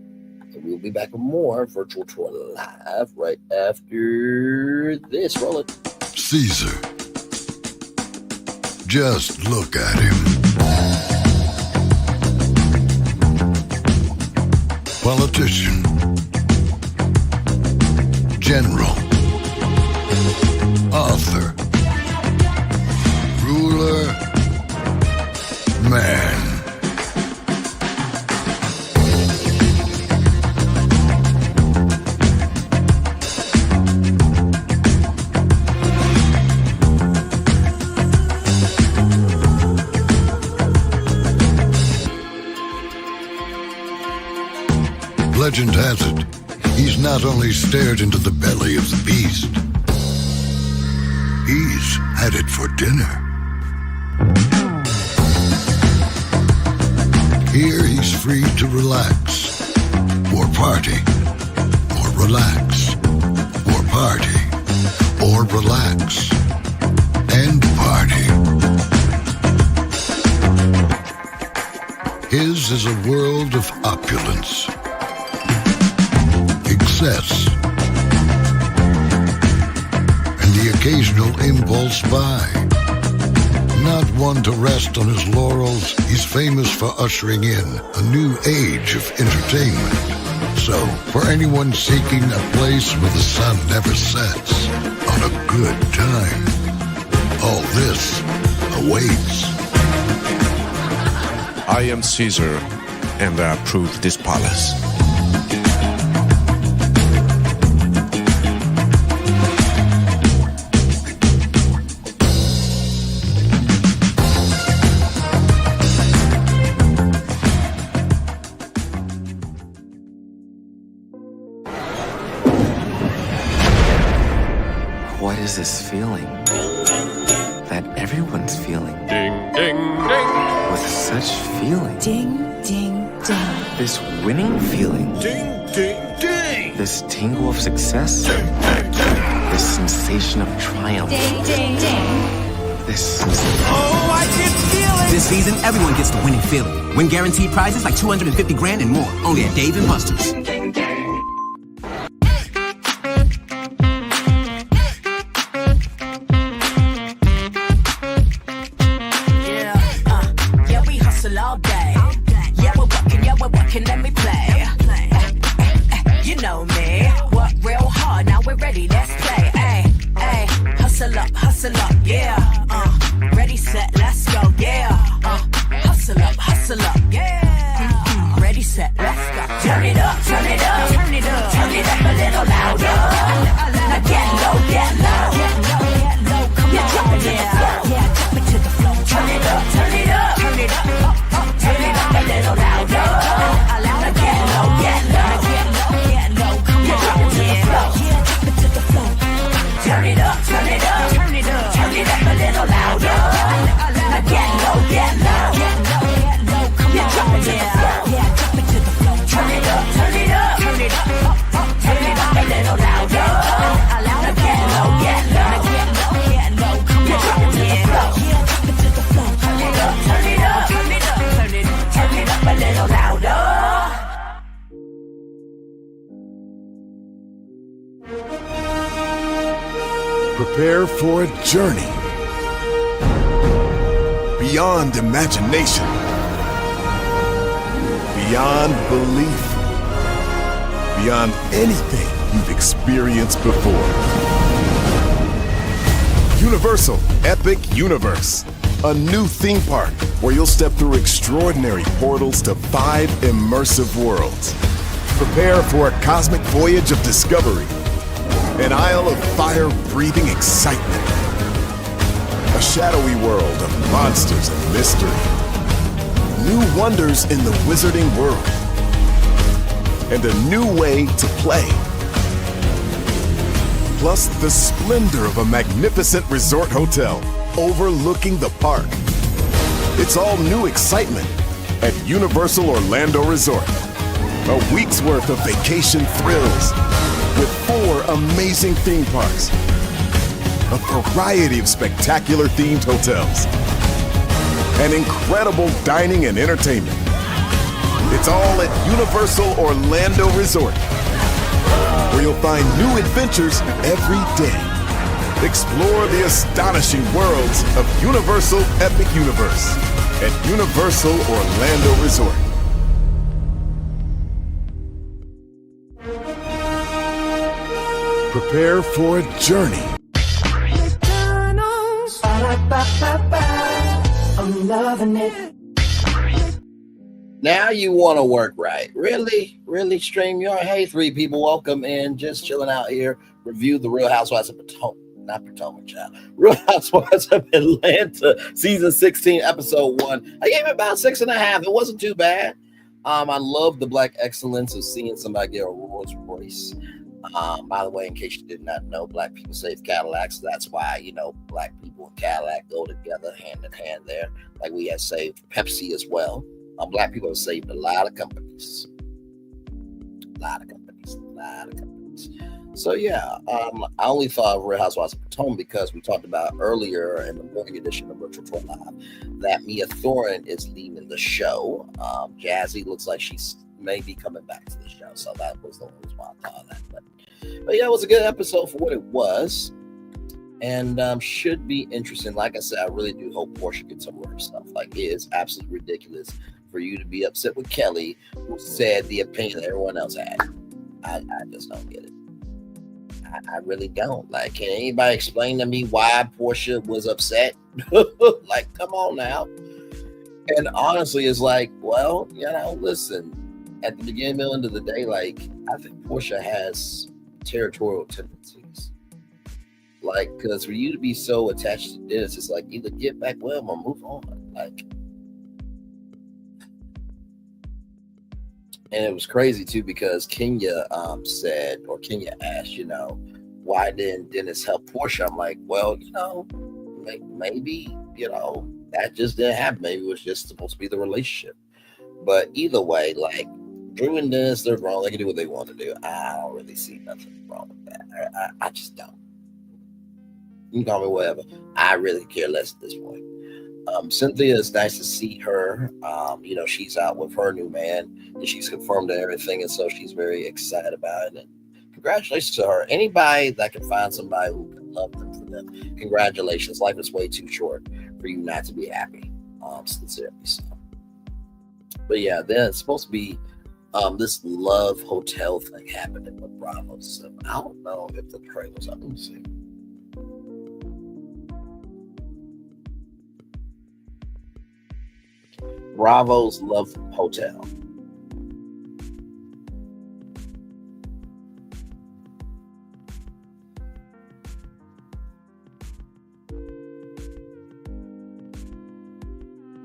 and we'll be back with more Virtual Tour Live right after this. Roll it. Caesar. Just look at him. Politician. General. Author. Ruler. Man. Legend has it, he's not only stared into the belly of the beast, he's had it for dinner. free to relax or party or relax or party or relax and party. His is a world of opulence, excess, and the occasional impulse buy. Not one to rest on his laurels, he's famous for ushering in a new age of entertainment. So, for anyone seeking a place where the sun never sets on a good time, all this awaits. I am Caesar, and I approve this palace. What is this feeling that everyone's feeling? Ding, ding, ding. With such feeling. Ding, ding, ding. This winning feeling. Ding, ding, ding. This tingle of success. This sensation of triumph. Ding, ding, ding. This Oh, I can feel it! This season, everyone gets the winning feeling. Win guaranteed prizes like $250 grand and more. Only at Dave & Buster's. Yeah, we hustle all day. Yeah, we're working, let me play. You know me. Work real hard, now we're ready, let's play. Ay, hustle up, yeah. Ready, set, let's go, yeah. Hustle up, yeah. Ready, set, let's go. Turn it up, turn it up, turn it up, turn it up a little louder. Now get low, get low, get low, get low. Come on, drop it to the floor, yeah, drop it to the floor. Turn it up, turn it up, turn it up, turn it up a little louder. Now get low, get low, get low, get low. Come on, drop it to the floor, yeah, drop it to the floor. Turn it up, turn it up, turn it up, turn it up a little louder. Now get low, get low, get low, get low. Come on, drop it to the floor, yeah, drop it to the floor. Turn it up, turn it up, turn it up, turn it up a little louder. Now get low, get low, get low, get low. Come on, drop it to the floor, yeah, drop it to the floor. Turn it up, turn it up, turn it up, turn it up, turn it up a little louder. Prepare for a journey beyond imagination, beyond belief, beyond anything you've experienced before. Universal Epic Universe, a new theme park where you'll step through extraordinary portals to 5 immersive worlds. Prepare for a cosmic voyage of discovery, an isle of fire-breathing excitement, a shadowy world of monsters and mystery, new wonders in the wizarding world, and a new way to play. Plus the splendor of a magnificent resort hotel overlooking the park. It's all new excitement at Universal Orlando Resort. A week's worth of vacation thrills with 4 amazing theme parks, a variety of spectacular themed hotels, and incredible dining and entertainment. It's all at Universal Orlando Resort, where you'll find new adventures every day. Explore the astonishing worlds of Universal Epic Universe at Universal Orlando Resort. Prepare for a journey. I'm loving it. Now you want to work right. Really? Really, StreamYard? Hey, 3 people, welcome in. Just chilling out here. Review the Real Housewives of Potomac. Not Potomac, child. Real Housewives of Atlanta, season 16, episode 1. I gave it about 6.5. It wasn't too bad. I love the black excellence of seeing somebody get a Rolls Royce. By the way, in case you did not know, black people save Cadillacs. That's why, black people and Cadillac go together hand in hand there. Like we have saved Pepsi as well. Black people have saved a lot of companies. So yeah, I only thought of Real Housewives of Potomac because we talked about earlier in the morning edition of Virtual Tour Live that Mia Thorin is leaving the show. Jazzy looks like she's maybe coming back to the show, so that was the only reason why I thought of that. But yeah, it was a good episode for what it was, and should be interesting. Like I said, I really do hope Porsha gets some more stuff. Like, it is absolutely ridiculous for you to be upset with Kelli, who said the opinion that everyone else had. I just don't get it. I really don't. Like, can anybody explain to me why Porsha was upset? Like, come on now. And honestly, it's like, well, listen, at the beginning and end of the day, like, I think Porsha has territorial tendencies. Like, because for you to be so attached to this, it's like, either get back with him or move on. Like, and it was crazy too, because Kenya asked, why didn't Dennis help Porsha? I'm like, well, maybe, that just didn't happen. Maybe it was just supposed to be the relationship. But either way, like, Drew and Dennis, they're wrong. They can do what they want to do. I don't really see nothing wrong with that. I just don't. You can call me whatever. I really care less at this point. Cynthia, is nice to see her. She's out with her new man, and she's confirmed everything, and so she's very excited about it. And congratulations to her. Anybody that can find somebody who can love them for them, congratulations. Life is way too short for you not to be happy. Sincerely. So. But yeah, then it's supposed to be this love hotel thing happening with Bravo. So I don't know if the trailers. Let me see. Bravo's Love Hotel.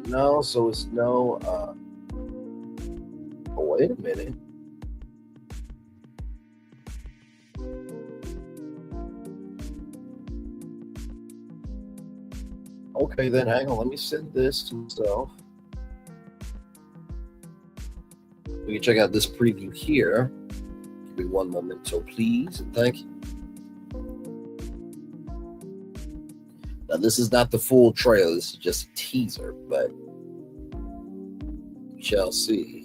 No, so it's no. Wait a minute. Okay, then hang on. Let me send this to myself. We can check out this preview here. Give me one memento, please, and thank you. Now, this is not the full trailer. This is just a teaser, but we shall see.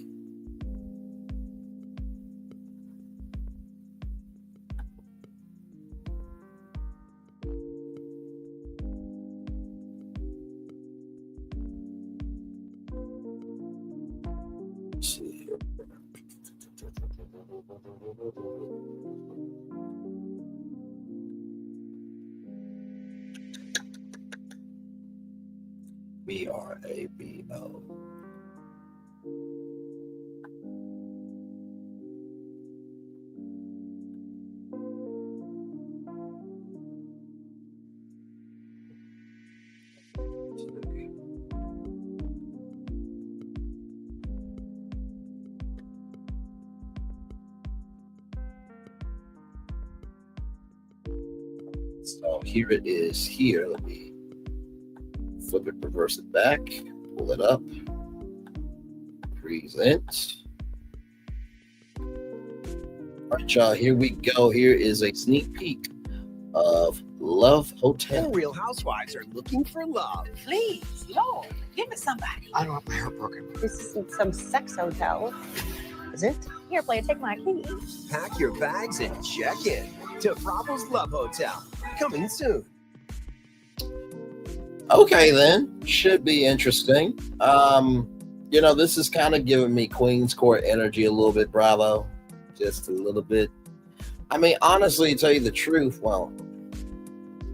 Bravo. So here it is here. Let me flip it, reverse it back, pull it up, present. All right, y'all, here we go. Here is a sneak peek of Love Hotel. Real Housewives are looking for love. Please, Lord, give it somebody. I don't have my heart broken. This isn't some sex hotel, is it? Here, player, take my key. Pack your bags and check in to Bravo's Love Hotel. Coming soon. Okay, then. Should be interesting. This is kind of giving me Queen's Court energy a little bit, Bravo. Just a little bit. I mean, honestly, to tell you the truth, well,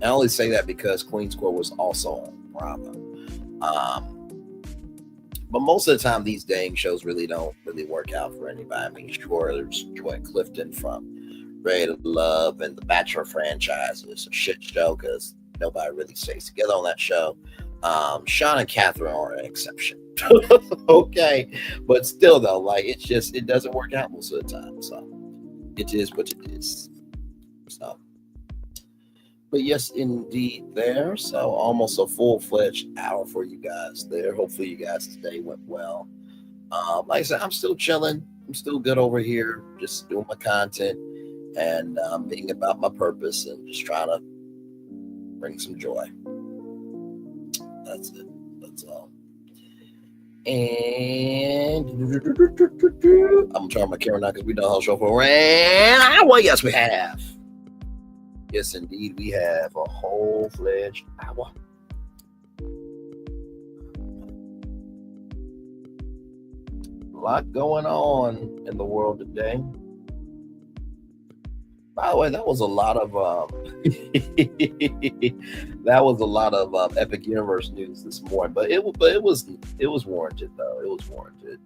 I only say that because Queen's Court was also on Bravo. But most of the time, these dang shows really don't work out for anybody. I mean, sure, there's Joy Clifton from Ready to Love and the Bachelor franchise. It's a shit show because nobody really stays together on that show. Sean and Catherine are an exception. Okay, but still though, like it doesn't work out most of the time. So it is what it is. So, but yes, indeed, there. So almost a full-fledged hour for you guys there. Hopefully, you guys' day went well. Like I said, I'm still chilling. I'm still good over here, just doing my content and being about my purpose and just trying to bring some joy. That's it. That's all. And I'm turning my camera now because we done the whole show for what? Yes, we have. Yes, indeed, we have a whole-fledged hour. A lot going on in the world today. By the way, that was a lot of Epic Universe news this morning, but it was warranted though. It was warranted.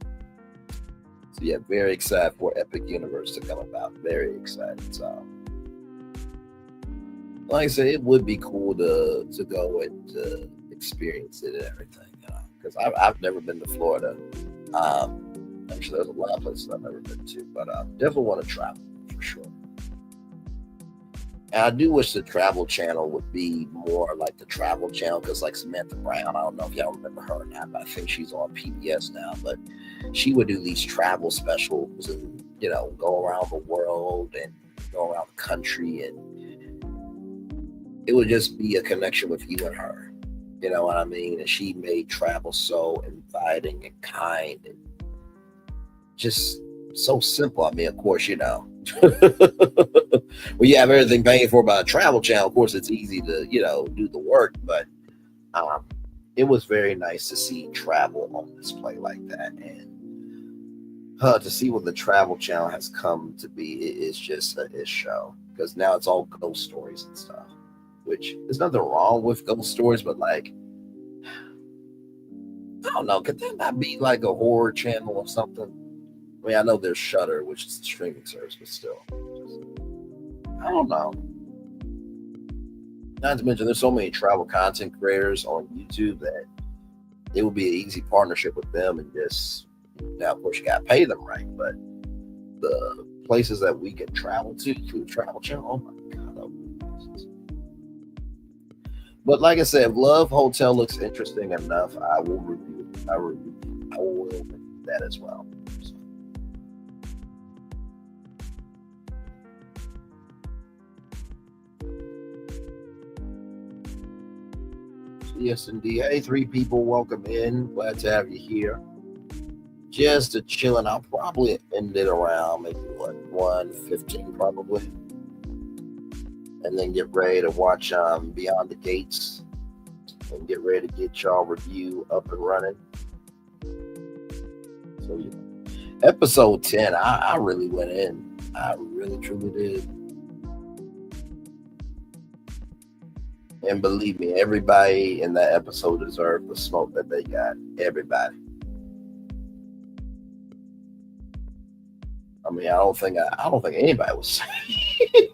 So yeah, very excited for Epic Universe to come about. Very excited. So, like I said, it would be cool to go and to experience it and everything, because I've never been to Florida. Actually, there's a lot of places I've never been to, but I definitely want to travel for sure. And I do wish the Travel Channel would be more like the Travel Channel, because like Samantha Brown, I don't know if y'all remember her or not, but I think she's on PBS now, but she would do these travel specials and, go around the world and go around the country, and it would just be a connection with you and her. You know what I mean? And she made travel so inviting and kind and just so simple. I mean, of course, when you have everything paid for by a Travel Channel, of course, it's easy to, do the work. But it was very nice to see travel on display like that. And to see what the Travel Channel has come to be, it's just a show. Because now it's all ghost stories and stuff. Which, there's nothing wrong with ghost stories, but like, I don't know, could that not be like a horror channel or something? I mean, I know there's Shudder, which is the streaming service, but still, I don't know. Not to mention, there's so many travel content creators on YouTube that it would be an easy partnership with them, and just, now, of course, you gotta pay them right, but the places that we can travel to through the Travel Channel, oh my God, that would be places. But like I said, if Love Hotel looks interesting enough, I will review it. I will review that as well. Yes, indeed. Hey, 3 people, welcome in. Glad to have you here. Just a chilling. I'll probably end it around maybe 1:15 probably, and then get ready to watch Beyond the Gates and get ready to get y'all review up and running. So yeah, episode 10. I really went in. I really truly did. And believe me, everybody in that episode deserved the smoke that they got. Everybody. I mean, I don't think anybody was safe.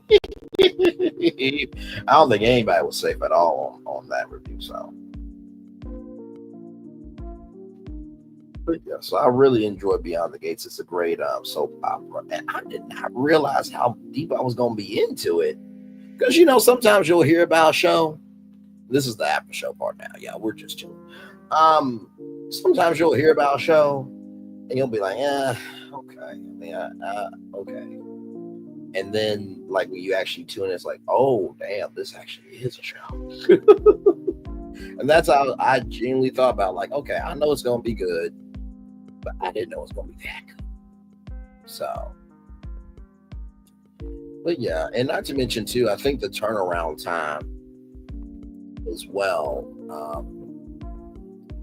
I don't think anybody was safe at all on that review. So, but yeah, so I really enjoyed Beyond the Gates. It's a great soap opera, and I did not realize how deep I was going to be into it. Because, sometimes you'll hear about a show. This is the after show part now. Yeah, we're just chilling. Sometimes you'll hear about a show and you'll be like, yeah, okay. I mean, okay. And then, like, when you actually tune in, it's like, oh, damn, this actually is a show. And that's how I genuinely thought about, like, okay, I know it's going to be good, but I didn't know it was going to be that good. So, but yeah, and not to mention too, I think the turnaround time as well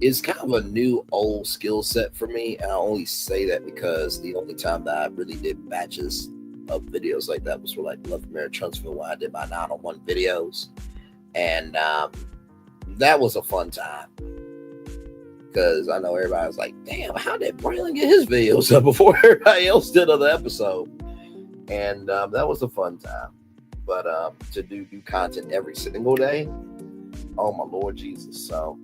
is kind of a new old skill set for me. And I only say that because the only time that I really did batches of videos like that was for like Love Marriage Huntsville, when I did my 901 videos, and that was a fun time. Because I know everybody was like, damn, how did Braylon get his videos up before everybody else did on the episode? And that was a fun time. But to do content every single day, oh my Lord Jesus. So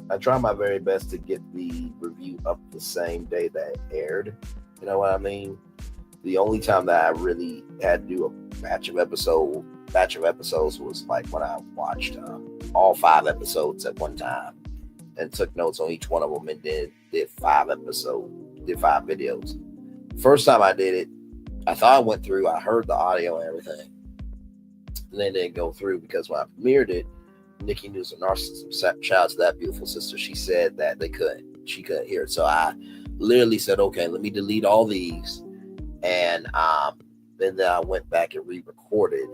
I try my very best to get the review up the same day that it aired. You know what I mean? The only time that I really had to do a batch of episodes was like when I watched all 5 episodes at one time and took notes on each one of them, and then did 5 episode did 5 videos. First time I did it, I thought I went through. I heard the audio and everything, and then it didn't go through because when I premiered it, Nikki News and Narcissism, shout out to that beautiful sister. She said that she couldn't hear it. So I literally said, okay, let me delete all these. And then I went back and re-recorded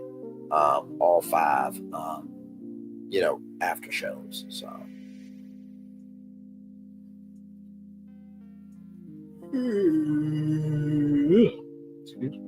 all 5, after shows. So. Excuse me.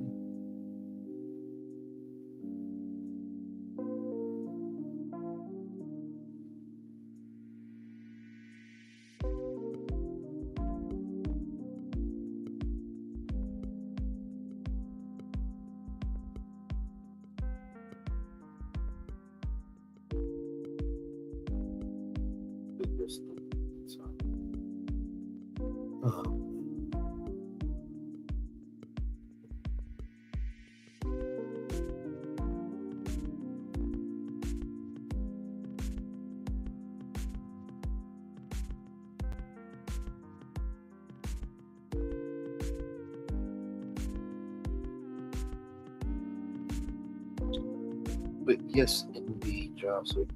But yes, indeed, John. So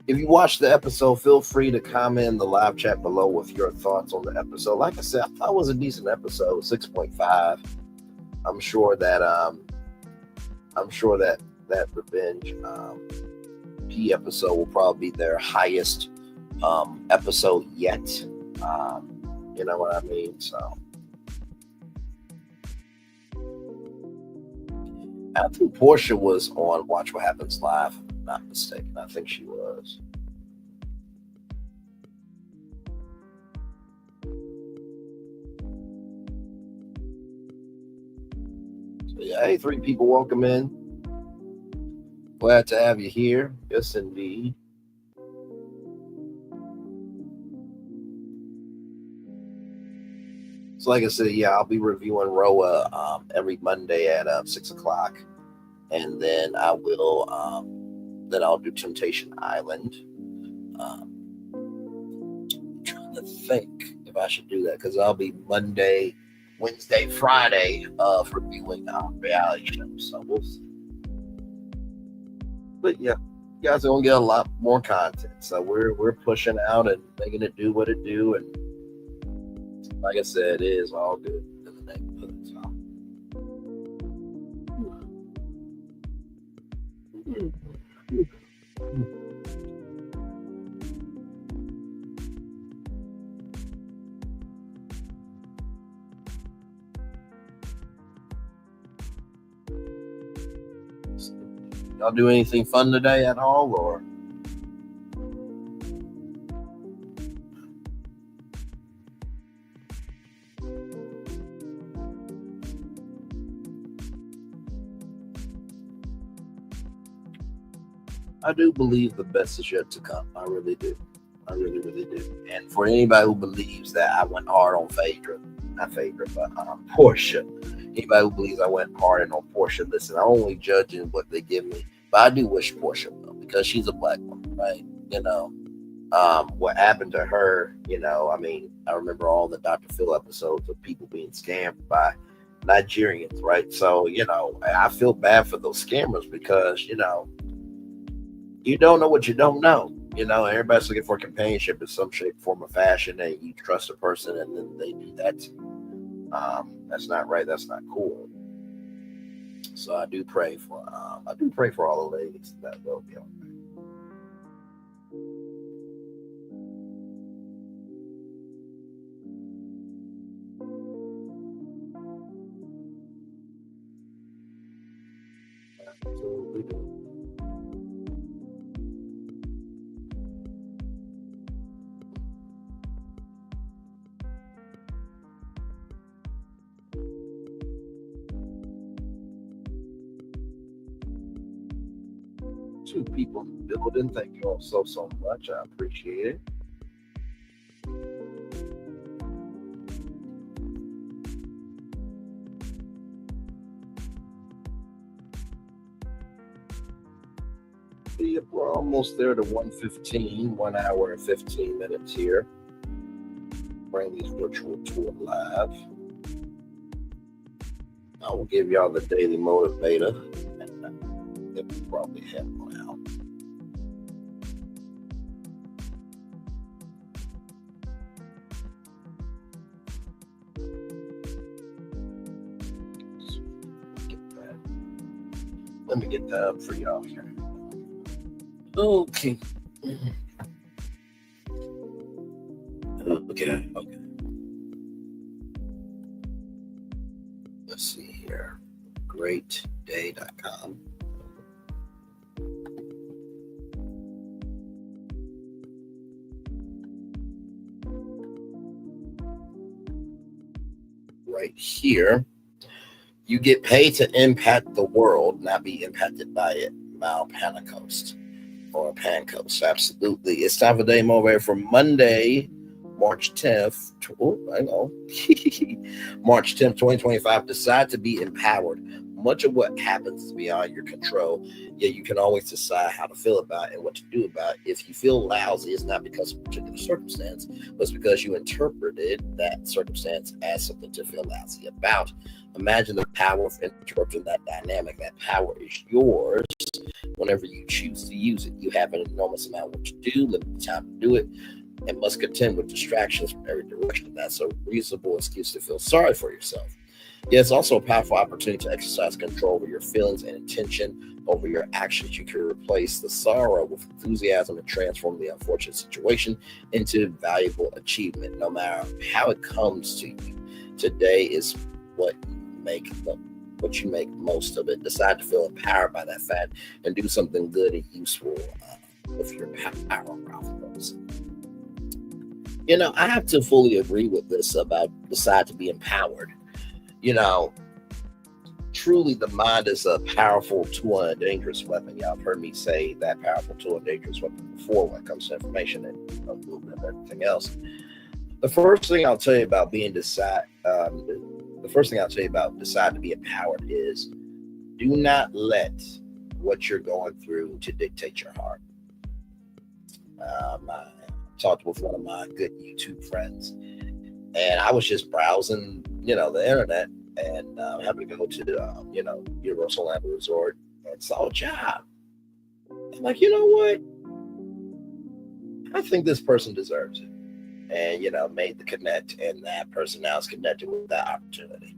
if you watch the episode, feel free to comment in the live chat below with your thoughts on the episode. Like I said, I thought it was a decent episode, 6.5. I'm sure that that Revenge P episode will probably be their highest episode yet. You know what I mean? So I think Porsha was on Watch What Happens Live, if I'm not mistaken. I think she was. So yeah, hey, 3 people, welcome in. Glad to have you here. Yes, indeed. So like I said, yeah, I'll be reviewing Roa every Monday at 6 o'clock. And then I will, I'll do Temptation Island. I'm trying to think if I should do that because I'll be Monday, Wednesday, Friday reviewing reality shows. So we'll see. But yeah, you guys are gonna get a lot more content. So we're pushing out and making it do what it do, and like I said, it is all good in the neighborhood. So. Y'all do anything fun today at all, or? I do believe the best is yet to come. I really do. I really, really do. And for anybody who believes that I went hard on Porsha. Anybody who believes I went hard on Porsha, listen, I'm only judging what they give me. But I do wish Porsha well because she's a black woman, right? You know, what happened to her, you know, I mean, I remember all the Dr. Phil episodes of people being scammed by Nigerians, right? So, you know, I feel bad for those scammers because, you know, you don't know what you don't know. You know, everybody's looking for companionship in some shape, form, or fashion, and you trust a person and then they do that. That's not right. That's not cool. So I do pray for all the ladies that will be on there. Absolutely do. Two people in the building. Thank you all so much. I appreciate it. We're almost there to 1:15, 1 hour and 15 minutes here. bring these virtual tour live. I will give y'all the daily motivator, and it will probably have one out. Let me get that up for y'all here. Okay. Okay. Let's see here. Greatday.com. Right here. You get paid to impact the world, not be impacted by it. Mal Pancoast or Pancoast. Absolutely. It's time for Day Motivator for Monday, March 10th. Oh, I know. March 10th, 2025. Decide to be empowered. Much of what happens is beyond your control, yet you can always decide how to feel about it and what to do about it. If you feel lousy, it's not because of a particular circumstance, but it's because you interpreted that circumstance as something to feel lousy about. Imagine the power of interrupting that dynamic. That power is yours whenever you choose to use it. You have an enormous amount of work to do, limited time to do it, and must contend with distractions from every direction. That's a reasonable excuse to feel sorry for yourself. Yet it's also a powerful opportunity to exercise control over your feelings and intention over your actions. You can replace the sorrow with enthusiasm and transform the unfortunate situation into valuable achievement. No matter how it comes to you, today is what you make most of it. Decide to feel empowered by that fact and do something good and useful with your power. You know, I have to fully agree with this about decide to be empowered. You know, truly the mind is a powerful tool and a dangerous weapon. Y'all have heard me say that powerful tool and dangerous weapon before when it comes to information and movement and everything else. The first thing I'll tell you about decide to be empowered is do not let what you're going through to dictate your heart. I talked with one of my good YouTube friends, and I was just browsing, the internet, and happened to go to, Universal Land Resort and saw a job. I'm like, you know what? I think this person deserves it. And, made the connect, and that person now is connected with that opportunity.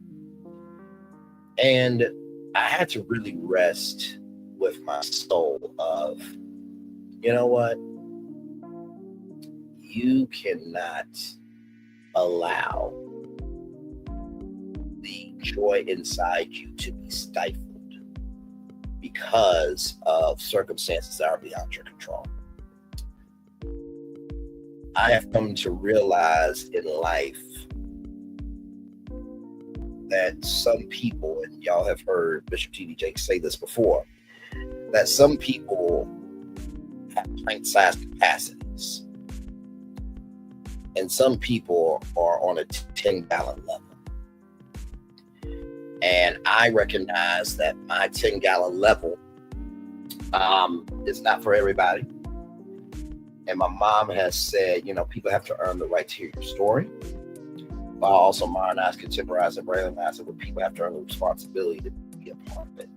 And I had to really rest with my soul of, you know what? You cannot allow the joy inside you to be stifled because of circumstances that are beyond your control. I have come to realize in life that some people, and y'all have heard Bishop T.D. Jakes say this before, that some people have pint-sized capacities, and some people are on a 10-gallon level. And I recognize that my 10-gallon level is not for everybody. And my mom has said, people have to earn the right to hear your story. But I also modernize, contemporize, and brainlize it, where people have to earn the responsibility to be a part of it.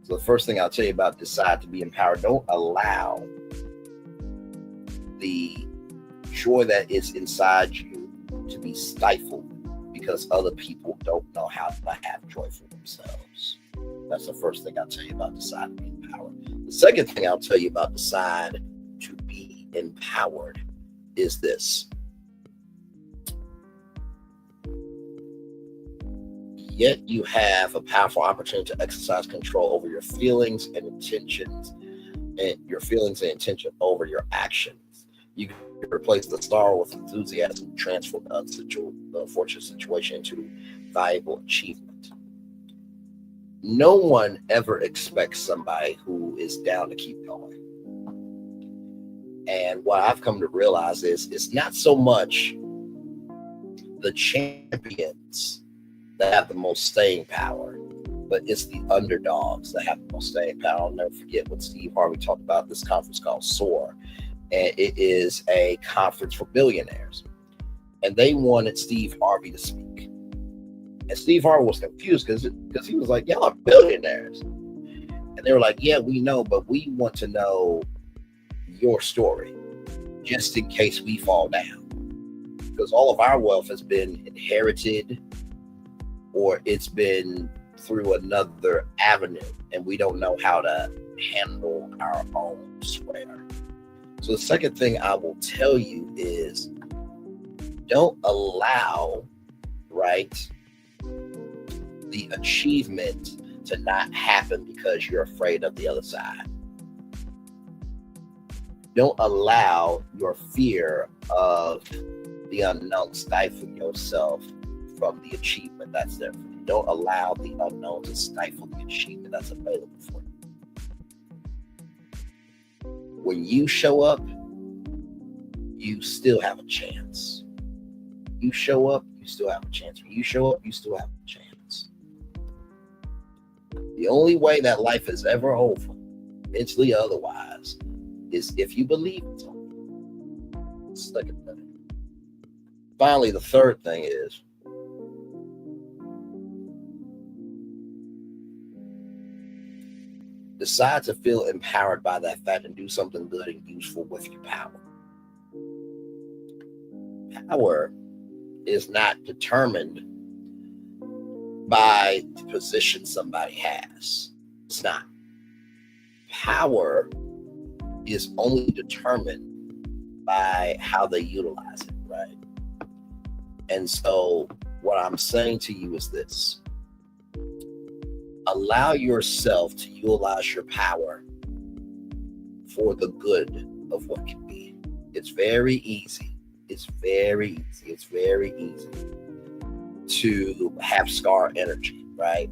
So the first thing I'll tell you about decide to be empowered, don't allow the joy that is inside you to be stifled because other people don't know how to have joy for themselves. That's the first thing I'll tell you about decide to be empowered. The second thing I'll tell you about decide to be empowered is this. Yet you have a powerful opportunity to exercise control over your feelings and intentions, and your feelings and intention over your actions. You can replace the sorrow with enthusiasm and transform the unfortunate situation into valuable achievement. No one ever expects somebody who is down to keep going. And what I've come to realize is it's not so much the champions that have the most staying power, but it's the underdogs that have the most staying power. I'll never forget what Steve Harvey talked about at this conference called SOAR. And it is a conference for billionaires. and they wanted Steve Harvey to speak. And Steve Harvey was confused because he was like, y'all are billionaires. And they were like, yeah, we know, but we want to know your story just in case we fall down. Because all of our wealth has been inherited or it's been through another avenue, and we don't know how to handle our own swear. So the second thing I will tell you is don't allow, right, the achievement to not happen because you're afraid of the other side. Don't allow your fear of the unknown stifle yourself from the achievement that's there for you. Don't allow the unknown to stifle the achievement that's available for you. When you show up, you still have a chance. You show up, you still have a chance. When you show up, you still have a chance. The only way that life is ever over, mentally or otherwise, is if you believe it's over. Second thing. Finally, the third thing is decide to feel empowered by that fact and do something good and useful with your power. Power is not determined by the position somebody has. It's not. Power is only determined by how they utilize it, right? And so what I'm saying to you is this. Allow yourself to utilize your power for the good of what can be. It's very easy. It's very easy. It's very easy to have Scar energy, right?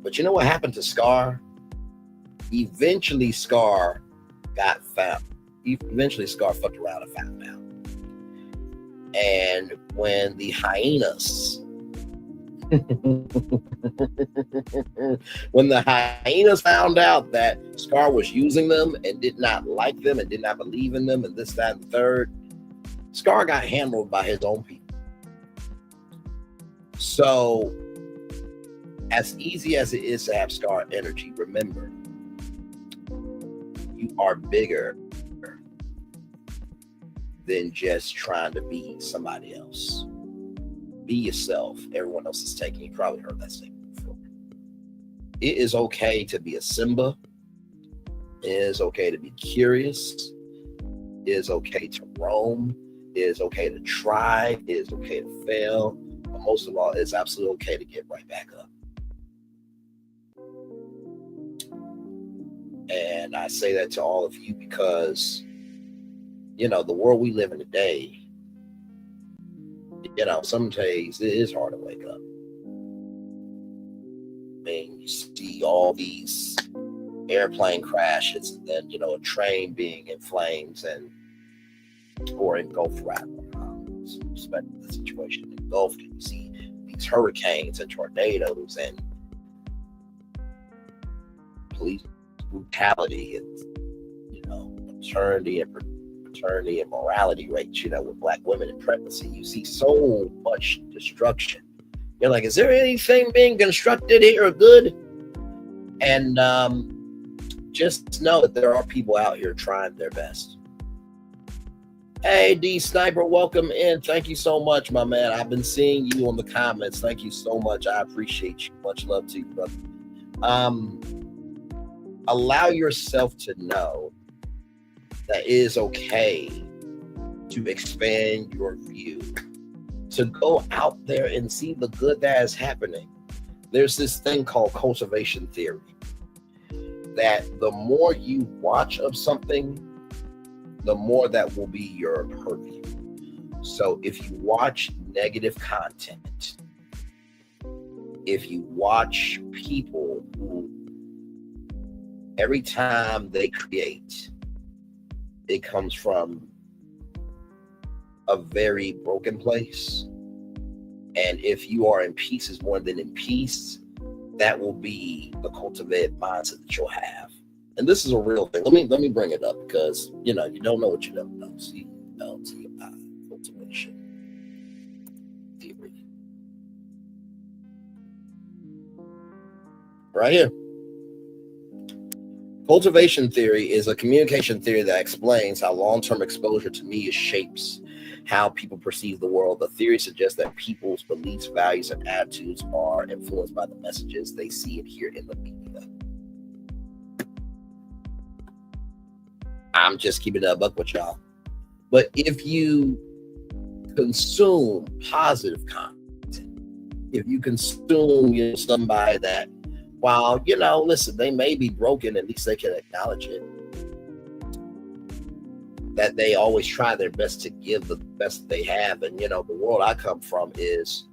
But you know what happened to Scar? Eventually Scar got found. Eventually Scar fucked around and found out. And when the hyenas when the hyenas found out that Scar was using them and did not like them and did not believe in them and this, that, and the third, Scar got handled by his own people. So as easy as it is to have Scar energy, remember, you are bigger than just trying to be somebody else. Be yourself. Everyone else is taking. You probably heard that statement before. It is okay to be a Simba. It is okay to be curious. It is okay to roam. It is okay to try. It is okay to fail. But most of all, it's absolutely okay to get right back up. And I say that to all of you because, you know, the world we live in today, you know, some days it is hard to wake up. I mean, you see all these airplane crashes and then, you know, a train being in flames and or engulfed rather. Respect the situation engulfed. You see these hurricanes and tornadoes and police brutality and, you know, maternity and morality rates, you know, with Black women in pregnancy. You see so much destruction. You're like, is there anything being constructed here good? And just know that there are people out here trying their best. Hey, D Sniper, welcome in. Thank you so much, my man. I've been seeing you on the comments. Thank you so much. I appreciate you. Much love to you, brother. Allow yourself to know that it is okay to expand your view, to go out there and see the good that is happening. There's this thing called cultivation theory, that the more you watch of something, the more that will be your purview. So if you watch negative content, if you watch people who every time they create, it comes from a very broken place. And if you are in pieces more than in peace, that will be the cultivated mindset that you'll have. And this is a real thing. Let me bring it up because, you know, you don't know what you don't know. So you know, cultivation. right here. Cultivation theory is a communication theory that explains how long-term exposure to media shapes how people perceive the world. The theory suggests that people's beliefs, values, and attitudes are influenced by the messages they see and hear in the media. I'm just keeping it a buck with y'all. But if you consume positive content, if you consume somebody that, while, listen, they may be broken, at least they can acknowledge it. That they always try their best to give the best they have. And, the world I come from is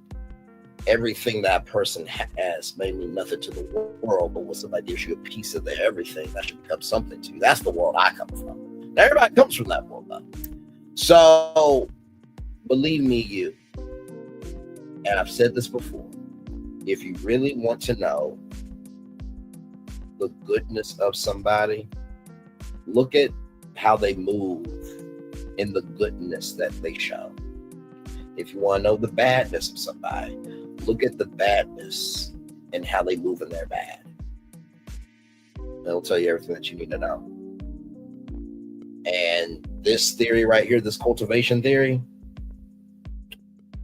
everything that person has may mean nothing to the world, but when somebody gives you a piece of their everything, that should become something to you. That's the world I come from. Now, everybody comes from that world, though. So, believe me, and I've said this before, if you really want to know the goodness of somebody, look at how they move in the goodness that they show. If you want to know the badness of somebody, look at the badness and how they move in their bad. It'll tell you everything that you need to know. And this theory right here, this cultivation theory,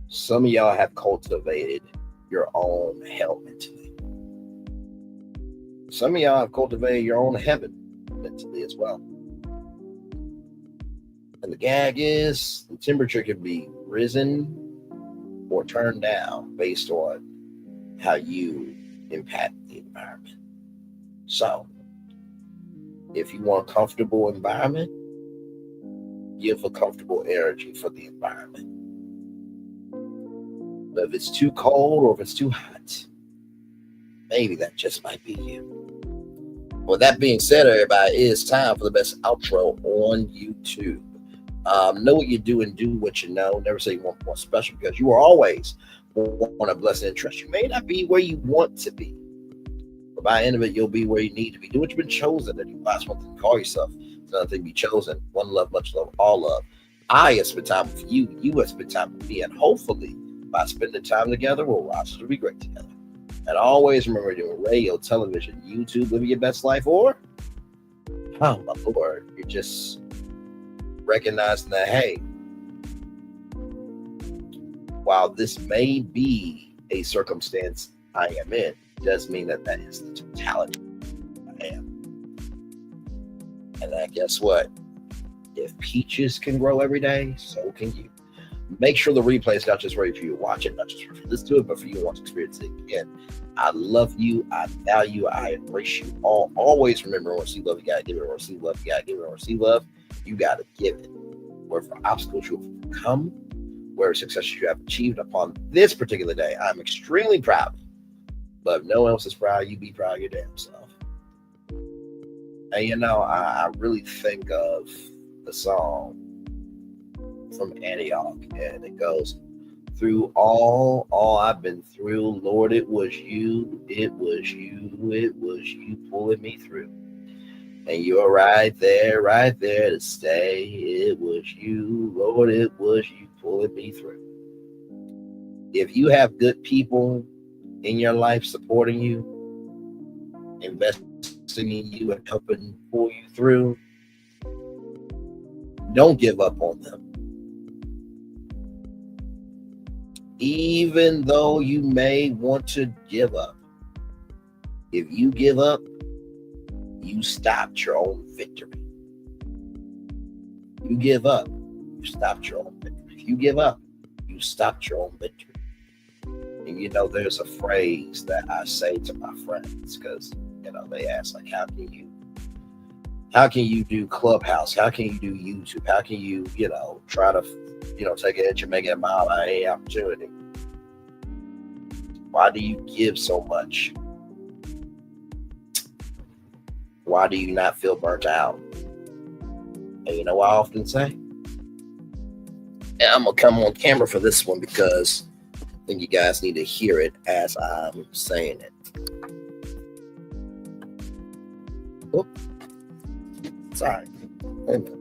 some of y'all have cultivated your own hell mentally. Some of y'all have cultivated your own heaven mentally as well. And the gag is the temperature can be risen or turned down based on how you impact the environment. So, if you want a comfortable environment, give a comfortable energy for the environment. But if it's too cold or if it's too hot, maybe that just might be you. With that being said, everybody, it is time for the best outro on YouTube. Know what you do and do what you know. Never say you want more special, because you are always on a blessing and trust. You may not be where you want to be, but by the end of it, you'll be where you need to be. Do what you've been chosen to do. That's one thing to call yourself. It's another thing to be chosen. One love, much love, all love. I have spent time with you. You have spent time with me. And hopefully, by spending time together, we'll rise to be great together. And always remember, doing radio, television, YouTube, living your best life, or, oh my Lord, you're just recognizing that, hey, while this may be a circumstance I am in, does mean that that is the totality I am. And then guess what? If peaches can grow every day, so can you. Make sure the replay is not just ready for you to watch it, not just for you to listen to it, but for you to want to experience it again. I love you. I value you. I embrace you all. Always remember, when you love, you got to give it. When you love, you got to give it. When you love, you got to give it. Wherever obstacles you have overcome, where success you have achieved upon this particular day, I'm extremely proud. But if no one else is proud, you be proud of your damn self. And I really think of the song from Antioch, and it goes, through all I've been through, Lord, it was you pulling me through. And you're right there to stay. It was you, Lord, it was you pulling me through. If you have good people in your life supporting you, investing in you and helping pull you through, don't give up on them. Even though you may want to give up, if you give up, you stopped your own victory. You give up, you stopped your own victory. If you give up, you stopped your own victory. And there's a phrase that I say to my friends, because they ask, like, how can you do Clubhouse? How can you do YouTube? How can you, try to, take an inch and make it a mile out of any opportunity? Why do you give so much? Why do you not feel burnt out? And you know what I often say? And I'm going to come on camera for this one because I think you guys need to hear it as I'm saying it. Oh, sorry. Wait a minute.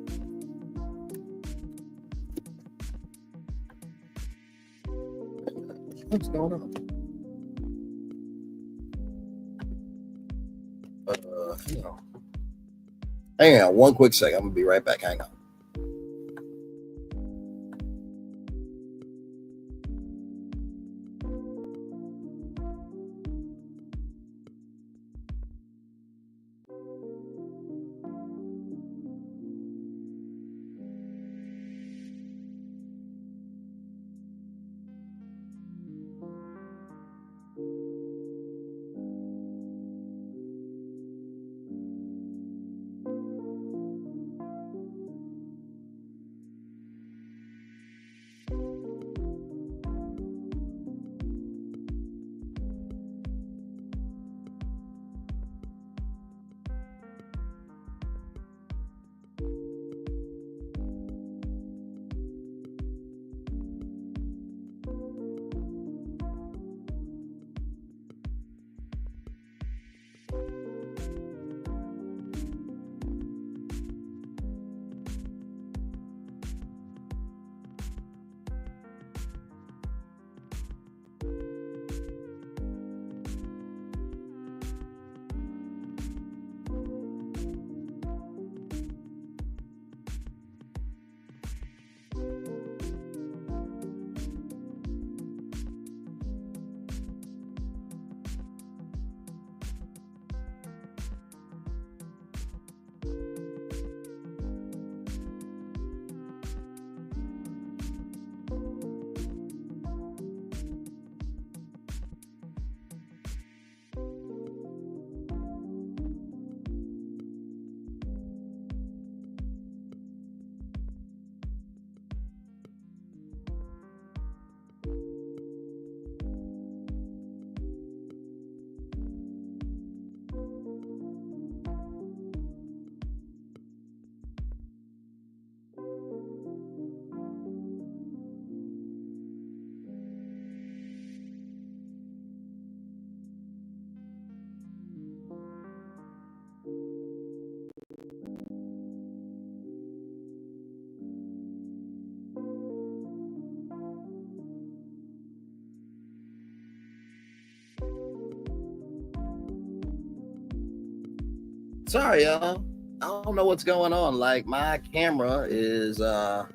What's going on? Hang on one quick second. I'm gonna be right back. Hang on. Sorry, y'all. I don't know what's going on. Like, my camera is but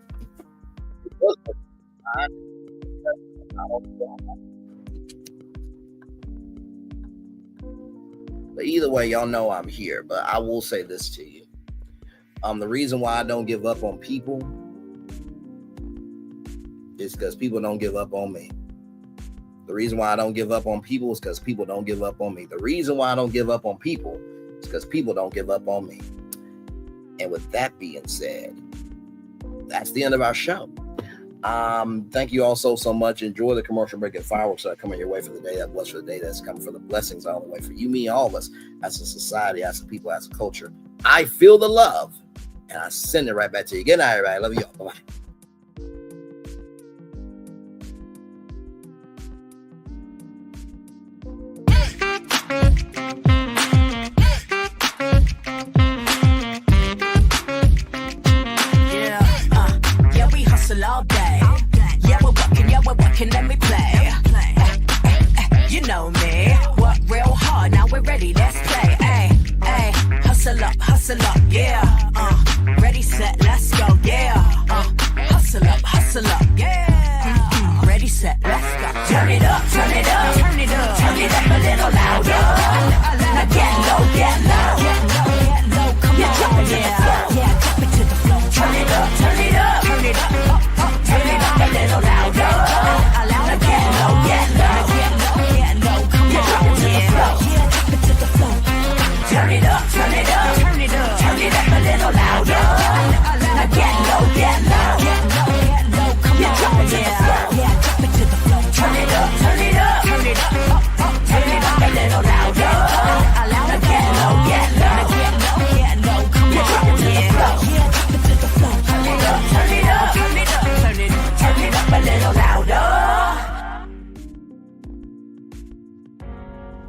either way, y'all know I'm here. But I will say this to you. The reason why I don't give up on people is because people don't give up on me. The reason why I don't give up on people is because people don't give up on me. The reason why I don't give up on people is because people don't give up on me. And with that being said, that's the end of our show. Thank you all so much. Enjoy the commercial break and fireworks that are coming your way for the day that was, for the day that's coming, for the blessings all the way for you, me, all of us, as a society, as a people, as a culture. I feel the love, and I send it right back to you. Good night, everybody. Love you all. Bye-bye. All day. Yeah, we're working, let me play. You know me, work real hard, now we're ready, let's play. Hey, hustle up, yeah. Ready, set, let's go, yeah. Hustle up, yeah. Ready, set, let's go. Turn it up, turn it up, turn it up, turn it up a little louder. Now get low, come on, yeah, drop it to the floor. Turn it up, turn it up, turn it up. Turn it up a little louder. Now get low, come on, yeah, drop it to the floor. Turn it up, turn it up, turn it up, turn it up a little louder. Now get low, come on, yeah, drop it to the floor. Turn it up, turn it up, turn it up, turn it up a little louder. Now get low, come on, yeah, drop it to the floor. Turn it up, turn it up, turn it up. Turn it up a little louder.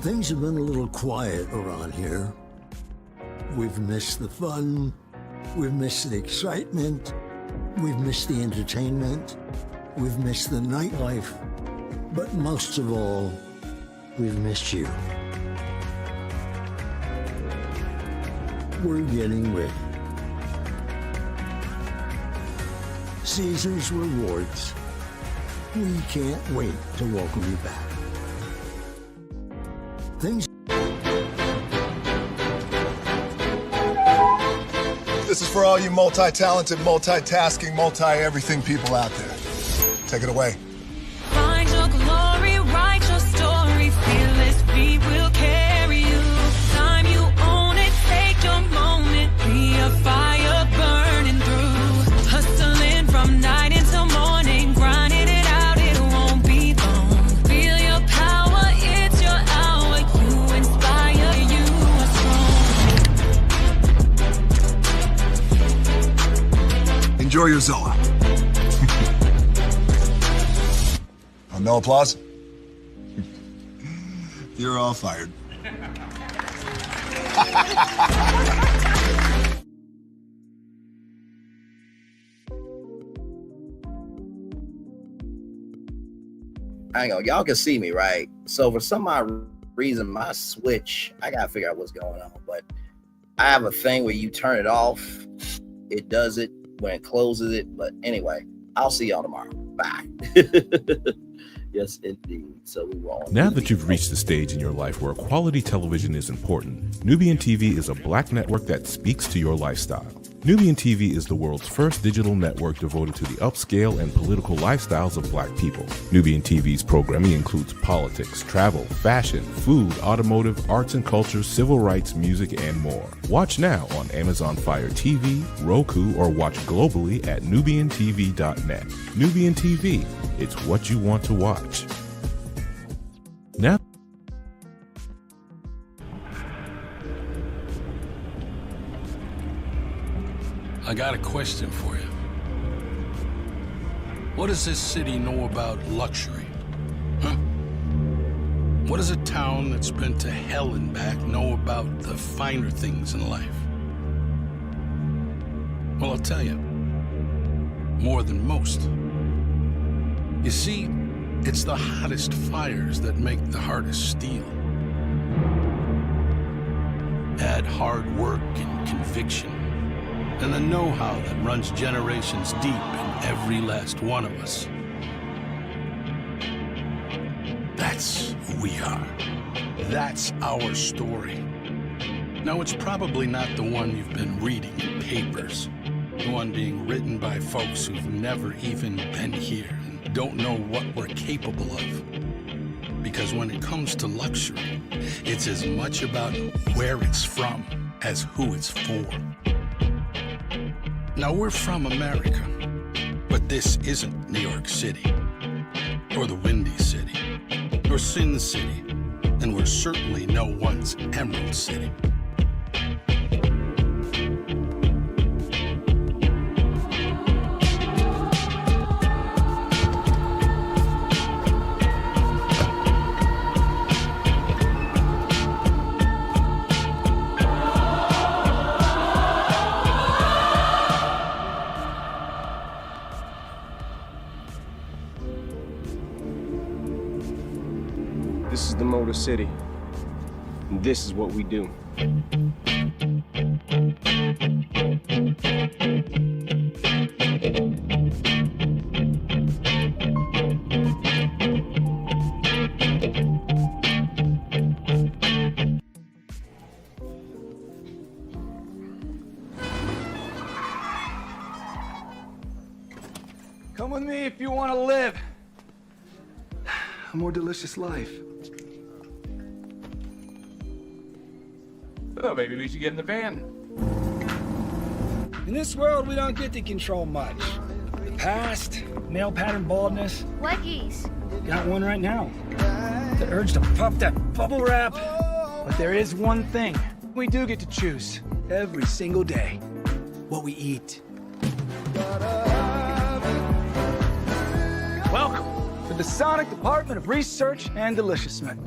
Things have been a little quiet around here. We've missed the fun. We've missed the excitement. We've missed the entertainment. We've missed the nightlife. But most of all, we've missed you. we're getting ready. Caesar's Rewards. We can't wait to welcome you back. Things. This is for all you multi-talented, multitasking, multi-everything people out there. Take it away. Find your glory, write your story, fearless feet will carry you. Time you own it, take your moment, be a fire burning through. Hustling from night until morning, grinding it out, it won't be long. Feel your power, it's your hour, you inspire, you are strong. Enjoy your Zoa. No applause? You're all fired. Hang on, y'all can see me, right? So for some odd reason, my switch, I gotta figure out what's going on. But I have a thing where you turn it off, it does it when it closes it. But anyway, I'll see y'all tomorrow. Bye. Yes, indeed. So we won't. Now that you've reached the stage in your life where quality television is important, Nubian TV is a black network that speaks to your lifestyle. Nubian TV is the world's first digital network devoted to the upscale and political lifestyles of black people. Nubian TV's programming includes politics, travel, fashion, food, automotive, arts and culture, civil rights, music, and more. Watch now on Amazon Fire TV, Roku, or watch globally at nubiantv.net. Nubian TV, it's what you want to watch. Now, I got a question for you. What does this city know about luxury? Huh? What does a town that's been to hell and back know about the finer things in life? Well, I'll tell you. More than most. You see, it's the hottest fires that make the hardest steel. Add hard work and conviction, and the know-how that runs generations deep in every last one of us. That's who we are. That's our story. Now, it's probably not the one you've been reading in papers, the one being written by folks who've never even been here and don't know what we're capable of. Because when it comes to luxury, it's as much about where it's from as who it's for. Now, we're from America, but this isn't New York City, or the Windy City, or Sin City, and we're certainly no one's Emerald City. This is the Motor City, and this is what we do. Come with me if you want to live a more delicious life. Oh, maybe we should get in the van. In this world, we don't get to control much. The past, male pattern baldness. Leggies. Got one right now. The urge to puff that bubble wrap. But there is one thing we do get to choose every single day. What we eat. Welcome to the Sonic Department of Research and Deliciousment.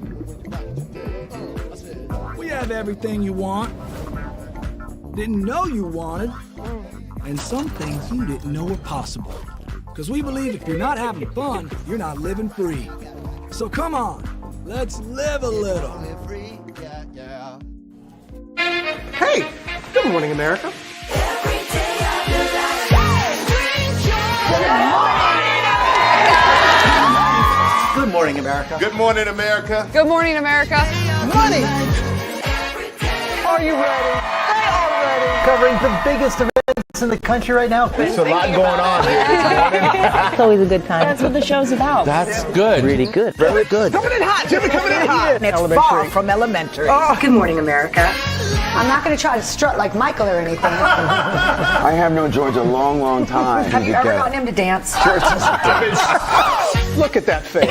We have everything you want, didn't know you wanted, and some things you didn't know were possible. Because we believe if you're not having fun, you're not living free. So come on, let's live a little. Hey, good morning, America. Good morning, America. Good morning, America. Good morning, America. Money. Are you ready? They are ready. Covering the biggest events in the country right now. There's a lot going on here this morning. It's always a good time. That's what the show's about. That's good. Really good. Very good. Coming in hot. Jimmy coming in hot. It's far from elementary. Oh, good morning, America. I'm not going to try to strut like Michael or anything. I have known George a long, long time. Have you ever gotten him to dance? Look at that face.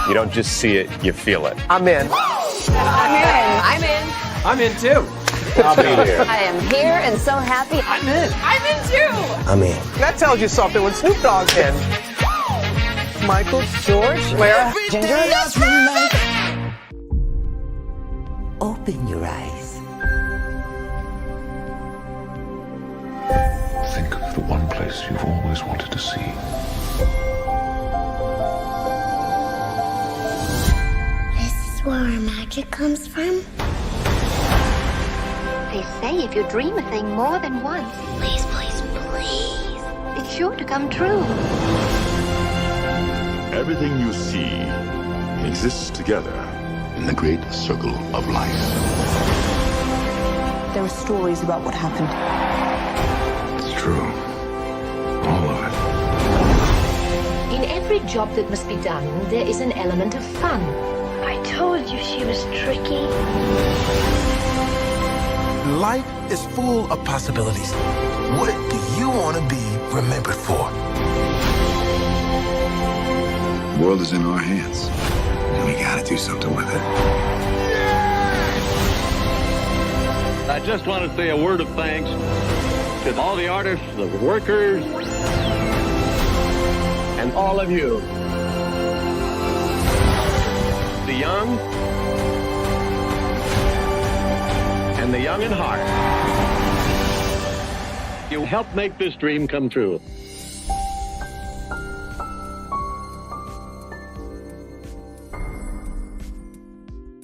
You don't just see it, you feel it. I'm in. I'm in. I'm in too. I'll be here. I am here and so happy. I'm in. I'm in too. I'm in. That tells you something when Snoop Dogg's in. Michael, George, where? Ginger. Open your eyes. Think of the one place you've always wanted to see. This is where our magic comes from. They say if you dream a thing more than once, Please, please, please. it's sure to come true. Everything you see exists together in the great circle of life. There are stories about what happened. It's true. All of it. In every job that must be done, there is an element of fun. I told you she was tricky. Life is full of possibilities. What do you want to be remembered for? The world is in our hands, and we gotta do something with it. I just want to say a word of thanks to all the artists, the workers, and all of you. The young and the young in heart. You helped make this dream come true.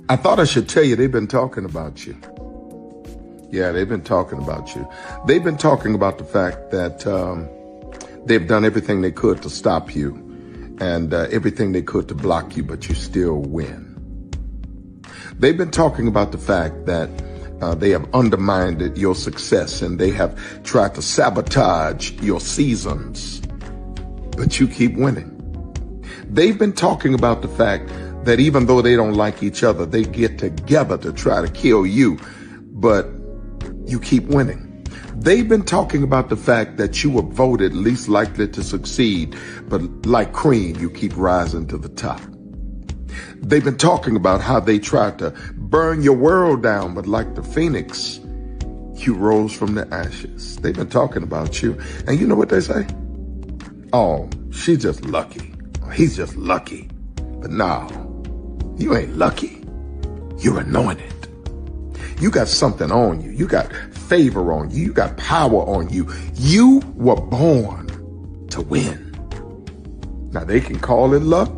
I thought I should tell you they've been talking about you. Yeah, they've been talking about you. They've been talking about the fact that they've done everything they could to stop you and everything they could to block you, but you still win. They've been talking about the fact that they have undermined your success and they have tried to sabotage your seasons, but you keep winning. They've been talking about the fact that even though they don't like each other, they get together to try to kill you, but you keep winning. They've been talking about the fact that you were voted least likely to succeed, but like cream, you keep rising to the top. They've been talking about how they tried to burn your world down, but like the phoenix, you rose from the ashes. They've been talking about you, and you know what they say? Oh, she's just lucky. He's just lucky. But no, you ain't lucky. You're anointed. You got something on you. You got favor on you. You got power on you. You were born to win. Now they can call it luck,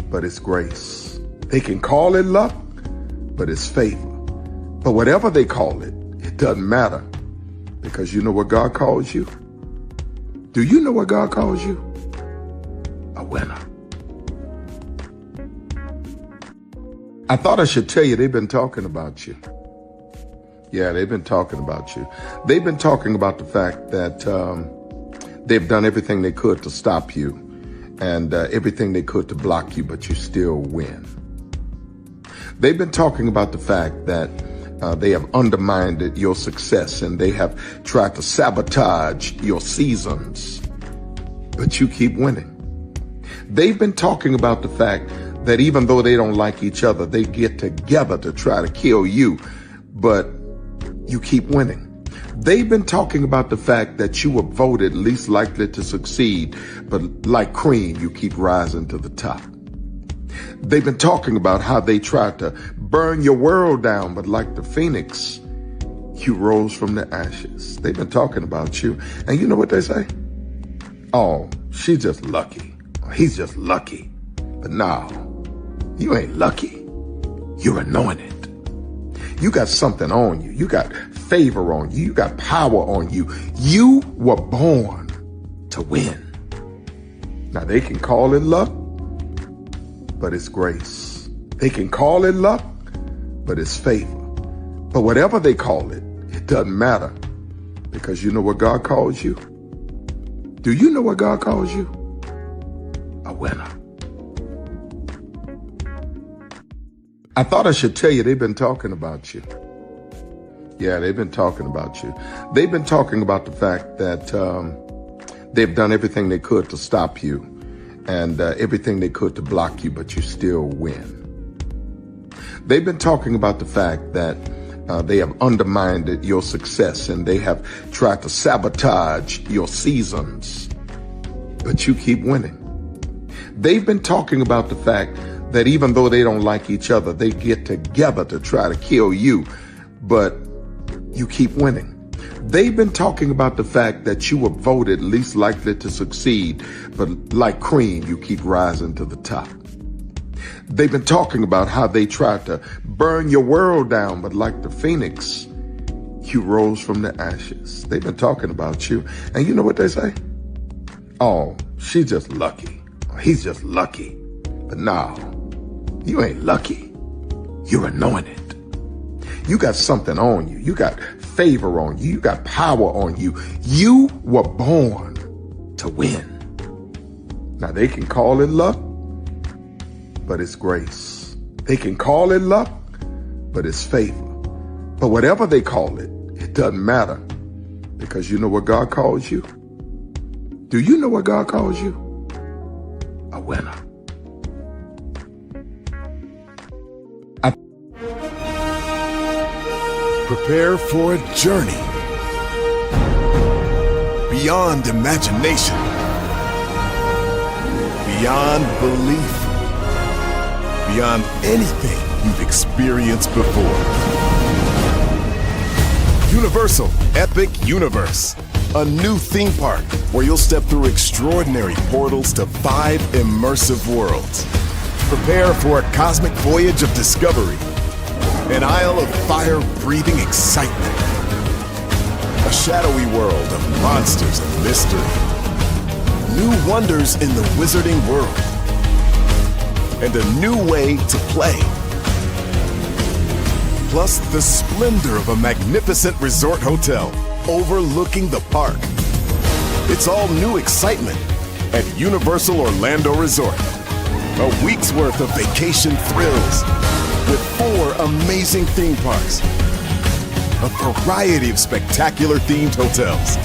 but it's grace. They can call it luck, but it's favor. But whatever they call it, it doesn't matter, because you know what God calls you? Do you know what God calls you? A winner. I thought I should tell you they've been talking about you. Yeah, they've been talking about you. They've been talking about the fact that they've done everything they could to stop you and everything they could to block you, but you still win. They've been talking about the fact that they have undermined your success and they have tried to sabotage your seasons, but you keep winning. They've been talking about the fact that even though they don't like each other, they get together to try to kill you, but you keep winning. They've been talking about the fact that you were voted least likely to succeed, but like cream, you keep rising to the top. They've been talking about how they tried to burn your world down, but like the phoenix, you rose from the ashes. They've been talking about you, and you know what they say? Oh, she's just lucky. He's just lucky. But no, You ain't lucky. You're anointed. You got something on you. You got favor on you. You got power on you. You were born to win. Now they can call it luck, but it's grace. They can call it luck, but it's favor. But whatever they call it, it doesn't matter, because you know what God calls you? Do you know what God calls you? A winner. I thought I should tell you, they've been talking about you. Yeah, they've been talking about you. They've been talking about the fact that they've done everything they could to stop you and everything they could to block you, but you still win. They've been talking about the fact that they have undermined your success and they have tried to sabotage your seasons, but you keep winning. They've been talking about the fact that even though they don't like each other, they get together to try to kill you, but you keep winning. They've been talking about the fact that you were voted least likely to succeed, but like cream, you keep rising to the top. They've been talking about how they tried to burn your world down, but like the phoenix, you rose from the ashes. They've been talking about you, and you know what they say? Oh, she's just lucky. He's just lucky. But no, you ain't lucky. You're anointed. You got something on you. You got favor on you. You got power on you. You were born to win. Now they can call it luck, but it's grace. They can call it luck, but it's favor. But whatever they call it, it doesn't matter, because you know what God calls you? Do you know what God calls you? A winner. Prepare for a journey beyond imagination, beyond belief, beyond anything you've experienced before. Universal Epic Universe, a new theme park where you'll step through extraordinary portals to 5 immersive worlds. Prepare for a cosmic voyage of discovery, an isle of fire-breathing excitement, a shadowy world of monsters and mystery, new wonders in the wizarding world, and a new way to play. Plus the splendor of a magnificent resort hotel overlooking the park. It's all new excitement at Universal Orlando Resort. A week's worth of vacation thrills with 4 amazing theme parks, a variety of spectacular themed hotels,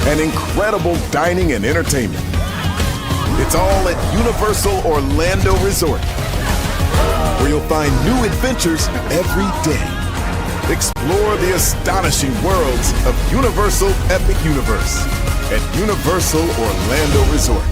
and incredible dining and entertainment. It's all at Universal Orlando Resort, where you'll find new adventures every day. Explore the astonishing worlds of Universal Epic Universe at Universal Orlando Resort.